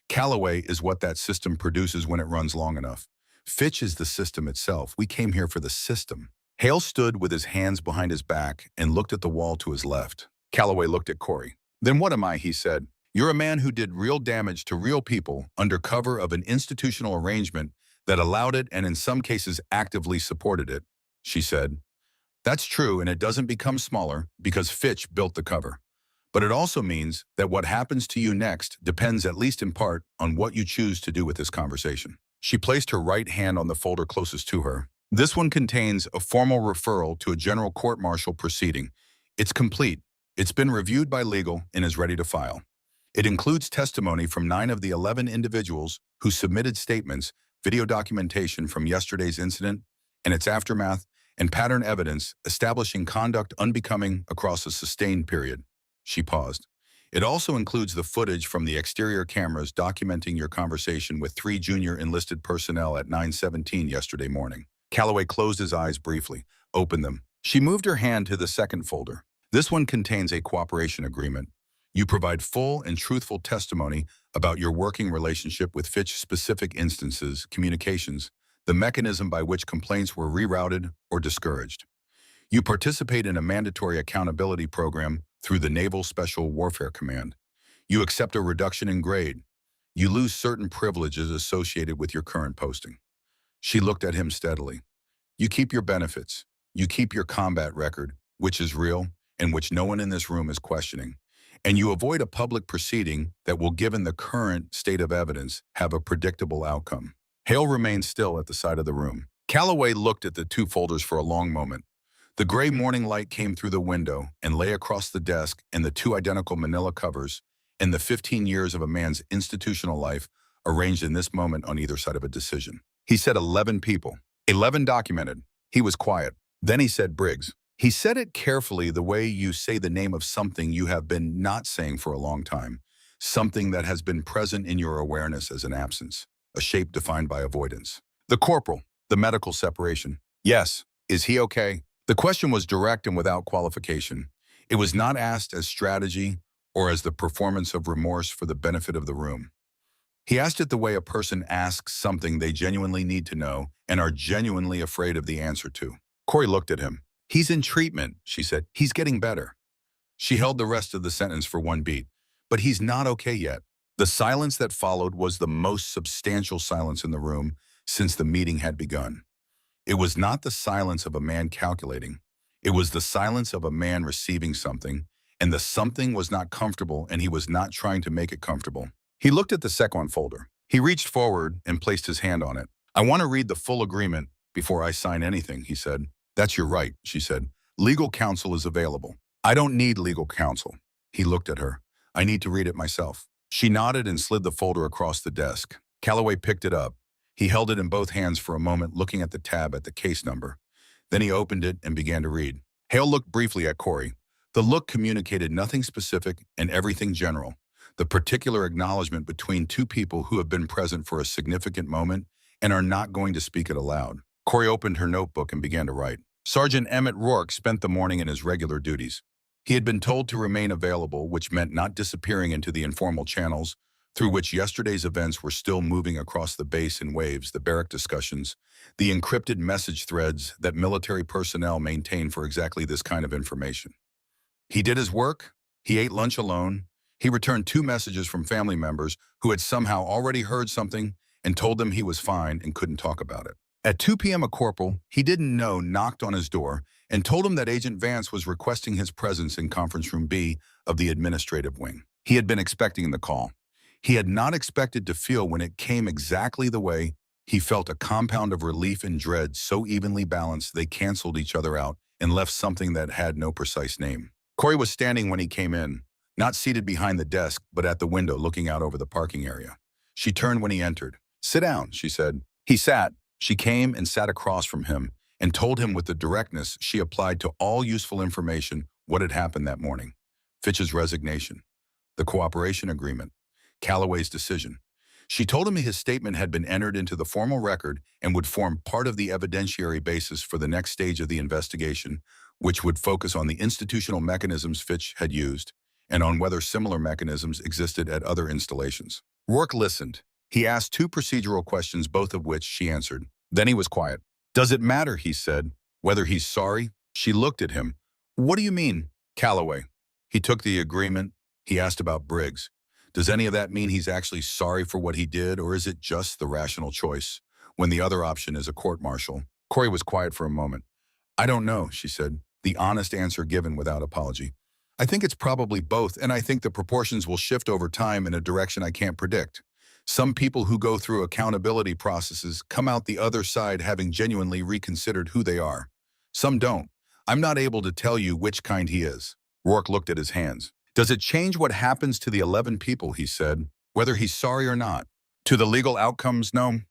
Calloway is what that system produces when it runs long enough. Fitch is the system itself. We came here for the system. Hale stood with his hands behind his back and looked at the wall to his left. Calloway looked at Corey. Then what am I, he said. You're a man who did real damage to real people under cover of an institutional arrangement that allowed it and in some cases actively supported it, she said. That's true, and it doesn't become smaller because Fitch built the cover. But it also means that what happens to you next depends at least in part on what you choose to do with this conversation. She placed her right hand on the folder closest to her. This one contains a formal referral to a general court-martial proceeding. It's complete. It's been reviewed by legal and is ready to file. It includes testimony from 9 of the 11 individuals who submitted statements, video documentation from yesterday's incident and its aftermath, and pattern evidence establishing conduct unbecoming across a sustained period. She paused. It also includes the footage from the exterior cameras documenting your conversation with 3 junior enlisted personnel at 9:17 yesterday morning. Calloway closed his eyes briefly, opened them. She moved her hand to the second folder. This one contains a cooperation agreement. You provide full and truthful testimony about your working relationship with Fitch-specific instances, communications, the mechanism by which complaints were rerouted or discouraged. You participate in a mandatory accountability program through the Naval Special Warfare Command. You accept a reduction in grade. You lose certain privileges associated with your current posting. She looked at him steadily. You keep your benefits. You keep your combat record, which is real and which no one in this room is questioning. And you avoid a public proceeding that will, given the current state of evidence, have a predictable outcome. Hale remained still at the side of the room. Calloway looked at the 2 folders for a long moment. The gray morning light came through the window and lay across the desk and the 2 identical manila covers and the 15 years of a man's institutional life arranged in this moment on either side of a decision. He said 11 people. 11 documented. He was quiet. Then he said Briggs. He said it carefully, the way you say the name of something you have been not saying for a long time, something that has been present in your awareness as an absence, a shape defined by avoidance. The corporal, the medical separation. Yes. Is he okay? The question was direct and without qualification. It was not asked as strategy or as the performance of remorse for the benefit of the room. He asked it the way a person asks something they genuinely need to know and are genuinely afraid of the answer to. Corey looked at him. He's in treatment, she said. He's getting better. She held the rest of the sentence for one beat. But he's not okay yet. The silence that followed was the most substantial silence in the room since the meeting had begun. It was not the silence of a man calculating. It was the silence of a man receiving something, and the something was not comfortable, and he was not trying to make it comfortable. He looked at the second folder. He reached forward and placed his hand on it. I want to read the full agreement before I sign anything, he said. That's your right, she said. Legal counsel is available. I don't need legal counsel. He looked at her. I need to read it myself. She nodded and slid the folder across the desk. Calloway picked it up. He held it in both hands for a moment, looking at the tab at the case number. Then he opened it and began to read. Hale looked briefly at Corey. The look communicated nothing specific and everything general. The particular acknowledgement between 2 people who have been present for a significant moment and are not going to speak it aloud. Corey opened her notebook and began to write. Sergeant Emmett Rourke spent the morning in his regular duties. He had been told to remain available, which meant not disappearing into the informal channels through which yesterday's events were still moving across the base in waves, the barrack discussions, the encrypted message threads that military personnel maintain for exactly this kind of information. He did his work, he ate lunch alone, He returned 2 messages from family members who had somehow already heard something and told them he was fine and couldn't talk about it. At 2 p.m., a corporal he didn't know knocked on his door and told him that Agent Vance was requesting his presence in conference room B of the administrative wing. He had been expecting the call. He had not expected to feel when it came exactly the way he felt, a compound of relief and dread so evenly balanced they canceled each other out and left something that had no precise name. Corey was standing when he came in, not seated behind the desk, but at the window looking out over the parking area. She turned when he entered. "Sit down," she said. He sat. She came and sat across from him and told him with the directness she applied to all useful information what had happened that morning. Fitch's resignation, the cooperation agreement, Calloway's decision. She told him his statement had been entered into the formal record and would form part of the evidentiary basis for the next stage of the investigation, which would focus on the institutional mechanisms Fitch had used and on whether similar mechanisms existed at other installations. Rourke listened. He asked 2 procedural questions, both of which she answered. Then he was quiet. "Does it matter," he said, "whether he's sorry?" She looked at him. "What do you mean?" "Calloway. He took the agreement." He asked about Briggs. "Does any of that mean he's actually sorry for what he did, or is it just the rational choice, when the other option is a court-martial?" Corey was quiet for a moment. "I don't know," she said, the honest answer given without apology. "I think it's probably both, and I think the proportions will shift over time in a direction I can't predict. Some people who go through accountability processes come out the other side having genuinely reconsidered who they are. Some don't. I'm not able to tell you which kind he is." Rourke looked at his hands. "Does it change what happens to the 11 people," he said, "whether he's sorry or not?" "To the legal outcomes, no."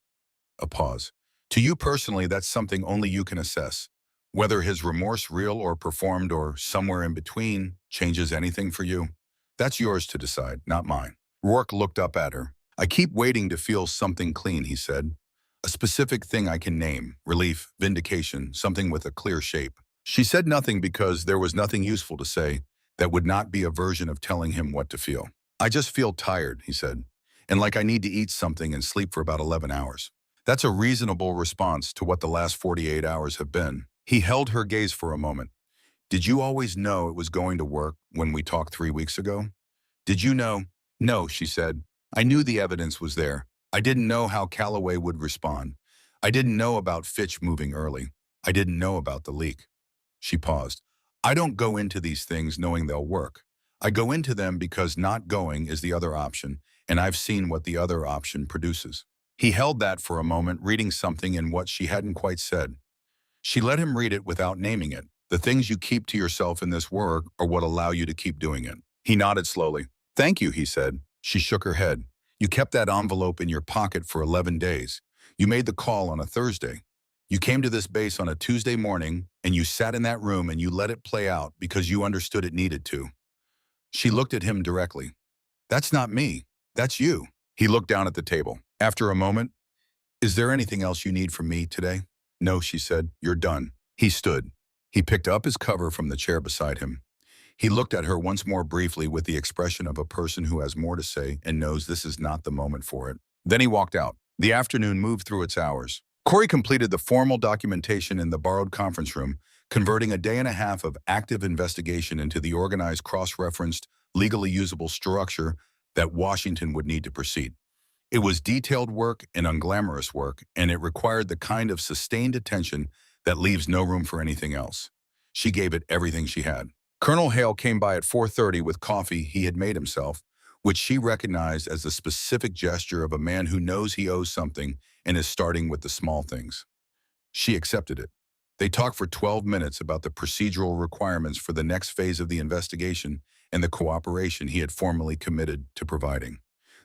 A pause. "To you personally, that's something only you can assess. Whether his remorse real or performed or somewhere in between changes anything for you, that's yours to decide, not mine." Rourke looked up at her. "I keep waiting to feel something clean," he said. "A specific thing I can name, relief, vindication, something with a clear shape." She said nothing because there was nothing useful to say that would not be a version of telling him what to feel. "I just feel tired," he said, "and like I need to eat something and sleep for about 11 hours. That's a reasonable response to what the last 48 hours have been." He held her gaze for a moment. "Did you always know it was going to work when we talked 3 weeks ago? Did you know?" "No," she said. "I knew the evidence was there. I didn't know how Calloway would respond. I didn't know about Fitch moving early. I didn't know about the leak." She paused. "I don't go into these things knowing they'll work. I go into them because not going is the other option, and I've seen what the other option produces." He held that for a moment, reading something in what she hadn't quite said. She let him read it without naming it. "The things you keep to yourself in this work are what allow you to keep doing it." He nodded slowly. "Thank you," he said. She shook her head. "You kept that envelope in your pocket for 11 days. You made the call on a Thursday. You came to this base on a Tuesday morning, and you sat in that room and you let it play out because you understood it needed to." She looked at him directly. "That's not me. That's you." He looked down at the table. After a moment, "Is there anything else you need from me today?" "No," she said. "You're done." He stood. He picked up his cover from the chair beside him. He looked at her once more briefly with the expression of a person who has more to say and knows this is not the moment for it. Then he walked out. The afternoon moved through its hours. Corey completed the formal documentation in the borrowed conference room, converting a day and a half of active investigation into the organized, cross-referenced, legally usable structure that Washington would need to proceed. It was detailed work and unglamorous work, and it required the kind of sustained attention that leaves no room for anything else. She gave it everything she had. Colonel Hale came by at 4:30 with coffee he had made himself, which she recognized as the specific gesture of a man who knows he owes something and is starting with the small things. She accepted it. They talked for 12 minutes about the procedural requirements for the next phase of the investigation and the cooperation he had formally committed to providing.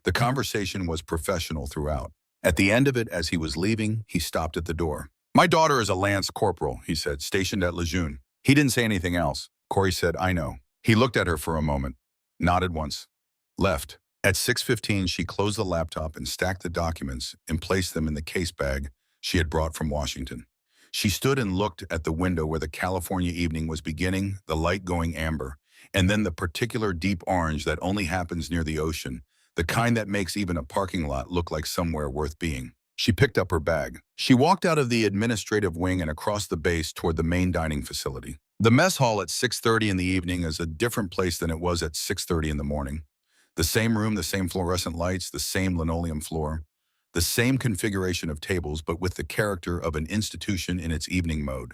The conversation was professional throughout. At the end of it, as he was leaving, he stopped at the door. "My daughter is a lance corporal," he said, "stationed at Lejeune." He didn't say anything else. Corey said, "I know." He looked at her for a moment, nodded once, left. At 6:15, she closed the laptop and stacked the documents and placed them in the case bag she had brought from Washington. She stood and looked at the window where the California evening was beginning, the light going amber, and then the particular deep orange that only happens near the ocean, the kind that makes even a parking lot look like somewhere worth being. She picked up her bag. She walked out of the administrative wing and across the base toward the main dining facility. The mess hall at 6:30 in the evening is a different place than it was at 6:30 in the morning. The same room, the same fluorescent lights, the same linoleum floor, the same configuration of tables, but with the character of an institution in its evening mode.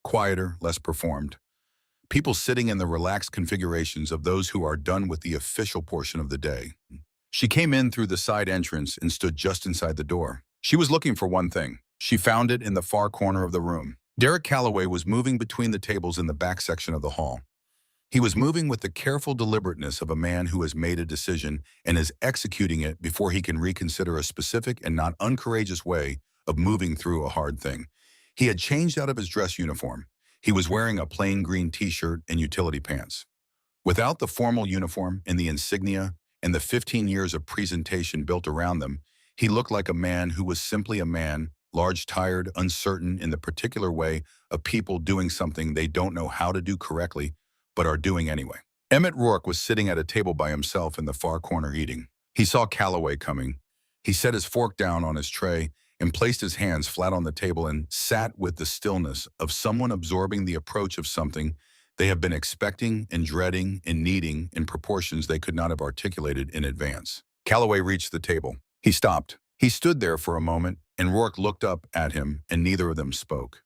Quieter, less performed. People sitting in the relaxed configurations of those who are done with the official portion of the day. She came in through the side entrance and stood just inside the door. She was looking for one thing. She found it in the far corner of the room. Derek Calloway was moving between the tables in the back section of the hall. He was moving with the careful deliberateness of a man who has made a decision and is executing it before he can reconsider a specific and not uncourageous way of moving through a hard thing. He had changed out of his dress uniform. He was wearing a plain green t-shirt and utility pants. Without the formal uniform and the insignia and the 15 years of presentation built around them, he looked like a man who was simply a man, large, tired, uncertain in the particular way of people doing something they don't know how to do correctly, but are doing anyway. Emmett Rourke was sitting at a table by himself in the far corner eating. He saw Calloway coming. He set his fork down on his tray and placed his hands flat on the table and sat with the stillness of someone absorbing the approach of something they have been expecting and dreading and needing in proportions they could not have articulated in advance. Calloway reached the table. He stopped. He stood there for a moment, and Rourke looked up at him, and neither of them spoke.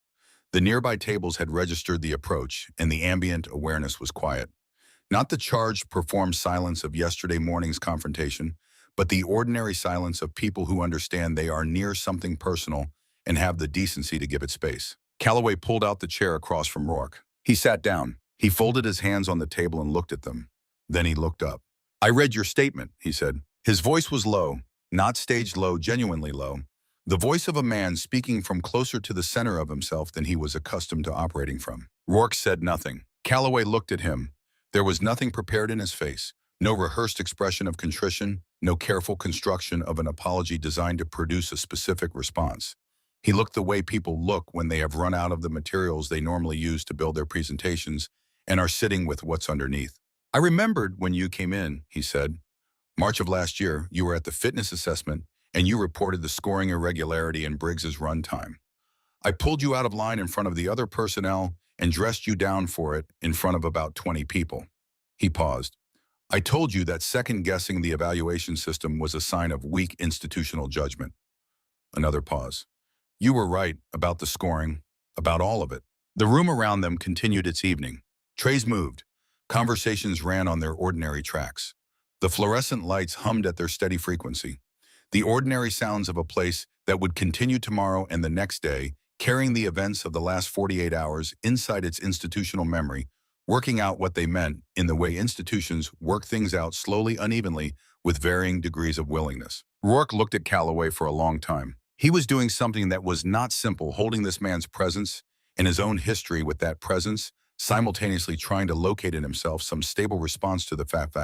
The nearby tables had registered the approach, and the ambient awareness was quiet. Not the charged, performed silence of yesterday morning's confrontation, but the ordinary silence of people who understand they are near something personal and have the decency to give it space. Calloway pulled out the chair across from Rourke. He sat down. He folded his hands on the table and looked at them. Then he looked up. "I read your statement," he said. His voice was low, not staged low, genuinely low. The voice of a man speaking from closer to the center of himself than he was accustomed to operating from. Rourke said nothing. Calloway looked at him. There was nothing prepared in his face, no rehearsed expression of contrition, no careful construction of an apology designed to produce a specific response. He looked the way people look when they have run out of the materials they normally use to build their presentations and are sitting with what's underneath. "I remembered when you came in," he said. "March of last year, you were at the fitness assessment and you reported the scoring irregularity in Briggs's run time. I pulled you out of line in front of the other personnel and dressed you down for it in front of about 20 people." He paused. "I told you that second-guessing the evaluation system was a sign of weak institutional judgment." Another pause. "You were right about the scoring, about all of it." The room around them continued its evening. Trays moved. Conversations ran on their ordinary tracks. The fluorescent lights hummed at their steady frequency. The ordinary sounds of a place that would continue tomorrow and the next day, carrying the events of the last 48 hours inside its institutional memory, working out what they meant in the way institutions work things out slowly, unevenly, with varying degrees of willingness. Rourke looked at Calloway for a long time. He was doing something that was not simple, holding this man's presence and his own history with that presence, simultaneously trying to locate in himself some stable response to the fact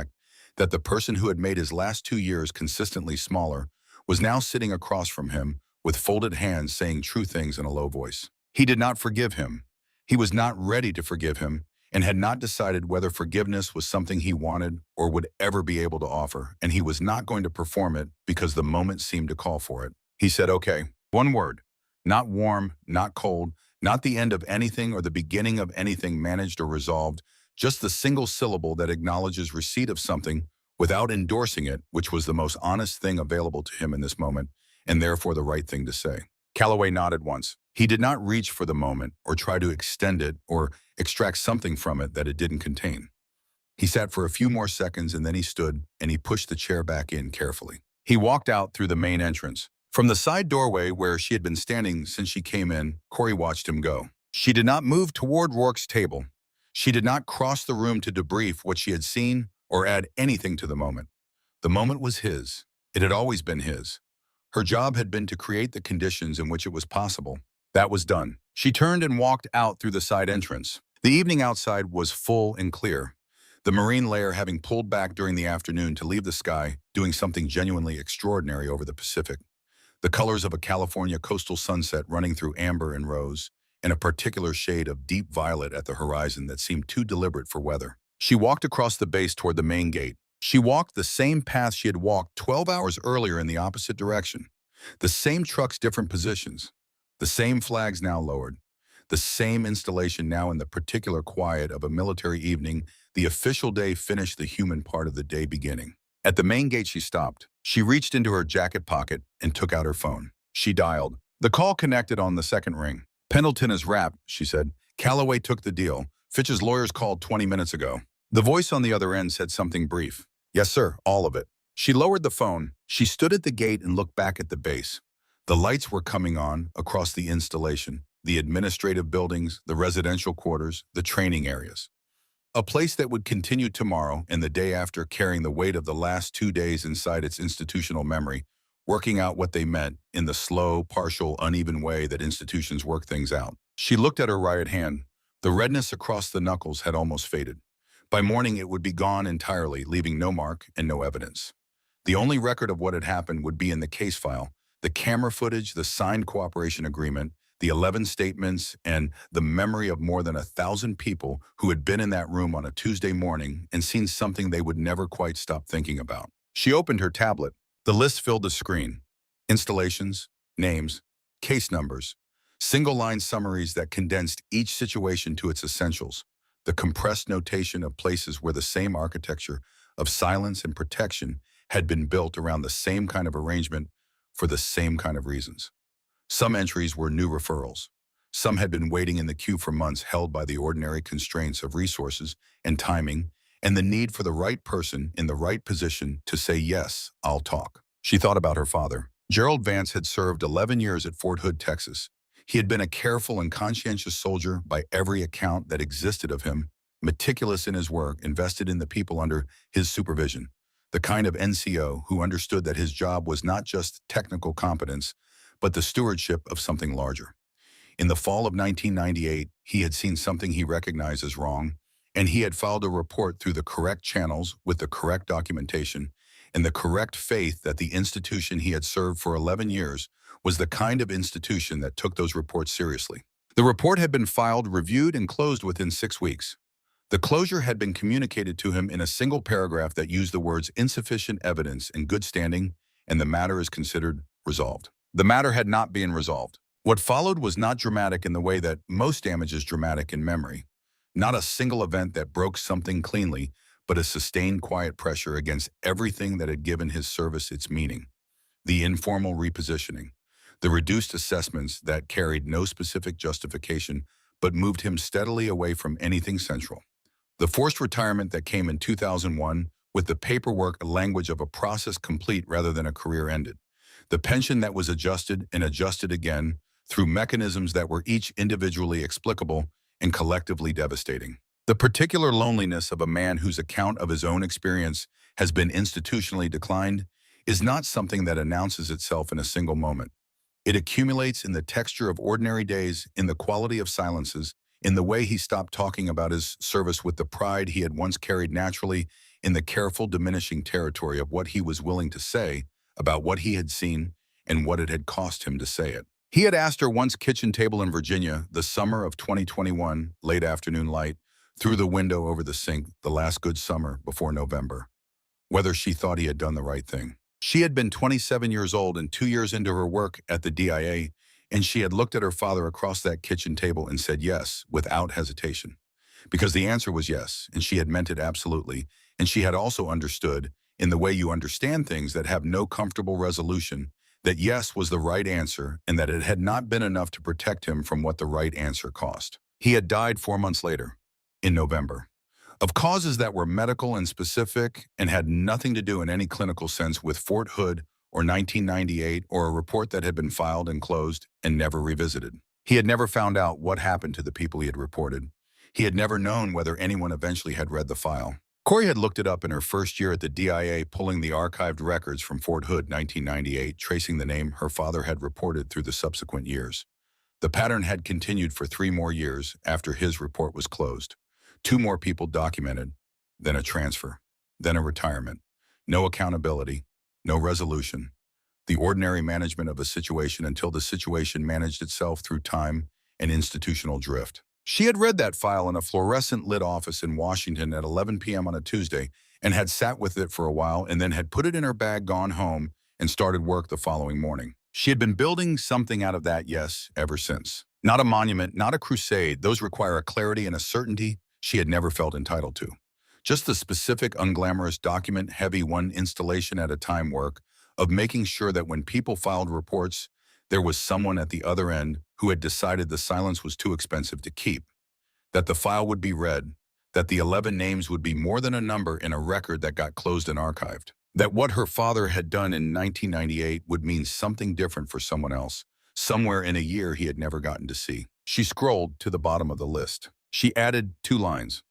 that the person who had made his last 2 years consistently smaller was now sitting across from him with folded hands saying true things in a low voice. He did not forgive him. He was not ready to forgive him and had not decided whether forgiveness was something he wanted or would ever be able to offer, and he was not going to perform it because the moment seemed to call for it. He said, "Okay, one word. Not warm, not cold, not the end of anything or the beginning of anything managed or resolved, just the single syllable that acknowledges receipt of something without endorsing it, which was the most honest thing available to him in this moment, and therefore the right thing to say." Calloway nodded once. He did not reach for the moment or try to extend it or extract something from it that it didn't contain. He sat for a few more seconds and then he stood and he pushed the chair back in carefully. He walked out through the main entrance. From the side doorway where she had been standing since she came in, Corey watched him go. She did not move toward Rourke's table. She did not cross the room to debrief what she had seen or add anything to the moment. The moment was his. It had always been his. Her job had been to create the conditions in which it was possible. That was done. She turned and walked out through the side entrance. The evening outside was full and clear, the marine layer having pulled back during the afternoon to leave the sky doing something genuinely extraordinary over the Pacific. The colors of a California coastal sunset running through amber and rose, and a particular shade of deep violet at the horizon that seemed too deliberate for weather. She walked across the base toward the main gate. She walked the same path she had walked 12 hours earlier in the opposite direction. The same trucks, different positions. The same flags now lowered. The same installation now in the particular quiet of a military evening, the official day finished, the human part of the day beginning. At the main gate, she stopped. She reached into her jacket pocket and took out her phone. She dialed. The call connected on the second ring. "Pendleton is wrapped," she said. "Calloway took the deal. Fitch's lawyers called 20 minutes ago." The voice on the other end said something brief. "Yes, sir, all of it." She lowered the phone. She stood at the gate and looked back at the base. The lights were coming on across the installation, the administrative buildings, the residential quarters, the training areas. A place that would continue tomorrow and the day after, carrying the weight of the last 2 days inside its institutional memory, working out what they meant in the slow, partial, uneven way that institutions work things out. She looked at her right hand. The redness across the knuckles had almost faded. By morning, it would be gone entirely, leaving no mark and no evidence. The only record of what had happened would be in the case file, the camera footage, the signed cooperation agreement, the 11 statements, and the memory of more than 1,000 people who had been in that room on a Tuesday morning and seen something they would never quite stop thinking about. She opened her tablet. The list filled the screen. Installations, names, case numbers, single-line summaries that condensed each situation to its essentials, the compressed notation of places where the same architecture of silence and protection had been built around the same kind of arrangement for the same kind of reasons. Some entries were new referrals. Some had been waiting in the queue for months, held by the ordinary constraints of resources and timing, and the need for the right person in the right position to say, "Yes, I'll talk." She thought about her father. Gerald Vance had served 11 years at Fort Hood, Texas. He had been a careful and conscientious soldier by every account that existed of him, meticulous in his work, invested in the people under his supervision, the kind of NCO who understood that his job was not just technical competence, but the stewardship of something larger. In the fall of 1998, he had seen something he recognized as wrong, and he had filed a report through the correct channels with the correct documentation and the correct faith that the institution he had served for 11 years was the kind of institution that took those reports seriously. The report had been filed, reviewed, and closed within 6 weeks. The closure had been communicated to him in a single paragraph that used the words "insufficient evidence in good standing," and the matter is considered resolved. The matter had not been resolved. What followed was not dramatic in the way that most damage is dramatic in memory. Not a single event that broke something cleanly, but a sustained quiet pressure against everything that had given his service its meaning. The informal repositioning, the reduced assessments that carried no specific justification but moved him steadily away from anything central. The forced retirement that came in 2001 with the paperwork language of a process complete rather than a career ended. The pension that was adjusted and adjusted again through mechanisms that were each individually explicable and collectively devastating. The particular loneliness of a man whose account of his own experience has been institutionally declined is not something that announces itself in a single moment. It accumulates in the texture of ordinary days, in the quality of silences, in the way he stopped talking about his service with the pride he had once carried naturally, in the careful diminishing territory of what he was willing to say about what he had seen and what it had cost him to say it. He had asked her once, kitchen table in Virginia, the summer of 2021, late afternoon light, through the window over the sink, the last good summer before November, whether she thought he had done the right thing. She had been 27 years old and 2 years into her work at the DIA, and she had looked at her father across that kitchen table and said yes, without hesitation. Because the answer was yes, and she had meant it absolutely, and she had also understood, in the way you understand things that have no comfortable resolution, that yes was the right answer and that it had not been enough to protect him from what the right answer cost. He had died 4 months later, in November, of causes that were medical and specific and had nothing to do in any clinical sense with Fort Hood or 1998 or a report that had been filed and closed and never revisited. He had never found out what happened to the people he had reported. He had never known whether anyone eventually had read the file. Corey had looked it up in her first year at the DIA, pulling the archived records from Fort Hood 1998, tracing the name her father had reported through the subsequent years. The pattern had continued for 3 more years after his report was closed. 2 more people documented, then a transfer, then a retirement. No accountability, no resolution. The ordinary management of a situation until the situation managed itself through time and institutional drift. She had read that file in a fluorescent-lit office in Washington at 11 p.m. on a Tuesday and had sat with it for a while and then had put it in her bag, gone home, and started work the following morning. She had been building something out of that yes ever since. Not a monument, not a crusade. Those require a clarity and a certainty she had never felt entitled to. Just the specific, unglamorous, document-heavy one installation at a time work of making sure that when people filed reports, there was someone at the other end who had decided the silence was too expensive to keep, that the file would be read, that the 11 names would be more than a number in a record that got closed and archived, that what her father had done in 1998 would mean something different for someone else, somewhere in a year he had never gotten to see. She scrolled to the bottom of the list. She added 2 lines.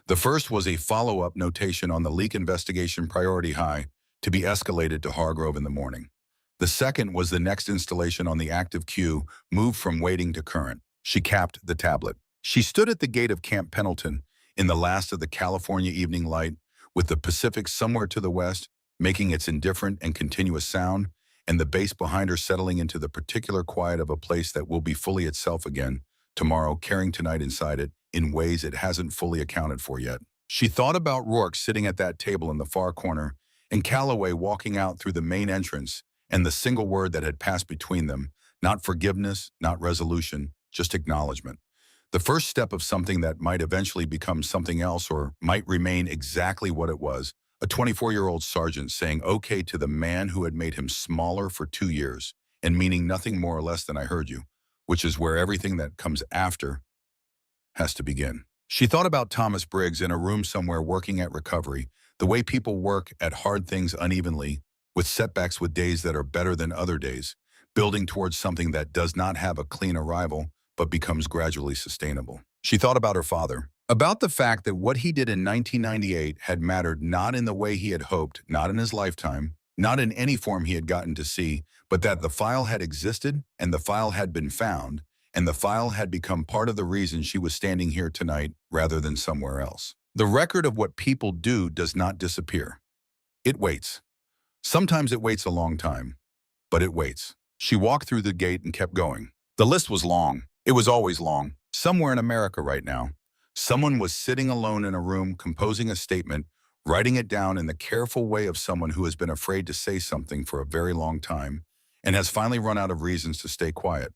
The first was a follow-up notation on the leak investigation priority high to be escalated to Hargrove in the morning. The second was the next installation on the active queue moved from waiting to current. She capped the tablet. She stood at the gate of Camp Pendleton in the last of the California evening light, with the Pacific somewhere to the west, making its indifferent and continuous sound, and the bass behind her settling into the particular quiet of a place that will be fully itself again, tomorrow, carrying tonight inside it in ways it hasn't fully accounted for yet. She thought about Rourke sitting at that table in the far corner, and Calloway walking out through the main entrance, and the single word that had passed between them, not forgiveness, not resolution, just acknowledgement. The first step of something that might eventually become something else or might remain exactly what it was, a 24-year-old sergeant saying okay to the man who had made him smaller for 2 years, and meaning nothing more or less than I heard you, which is where everything that comes after has to begin. She thought about Thomas Briggs in a room somewhere working at recovery, the way people work at hard things unevenly, with setbacks, with days that are better than other days, building towards something that does not have a clean arrival, but becomes gradually sustainable. She thought about her father, about the fact that what he did in 1998 had mattered not in the way he had hoped, not in his lifetime, not in any form he had gotten to see, but that the file had existed, and the file had been found, and the file had become part of the reason she was standing here tonight rather than somewhere else. The record of what people do does not disappear. It waits. Sometimes it waits a long time, but it waits. She walked through the gate and kept going. The list was long. It was always long. Somewhere in America right now, someone was sitting alone in a room composing a statement, writing it down in the careful way of someone who has been afraid to say something for a very long time and has finally run out of reasons to stay quiet.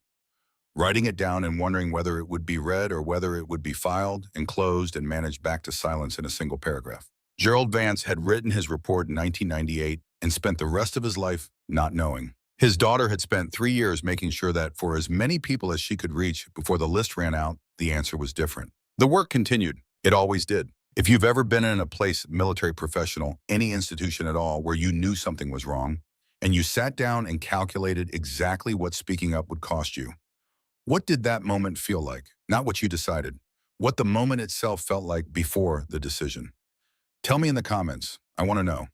Writing it down and wondering whether it would be read or whether it would be filed and closed and managed back to silence in a single paragraph. Gerald Vance had written his report in 1998 and spent the rest of his life not knowing. His daughter had spent 3 years making sure that for as many people as she could reach before the list ran out, the answer was different. The work continued. It always did. If you've ever been in a place, military professional, any institution at all, where you knew something was wrong, and you sat down and calculated exactly what speaking up would cost you, what did that moment feel like? Not what you decided. What the moment itself felt like before the decision. Tell me in the comments. I want to know.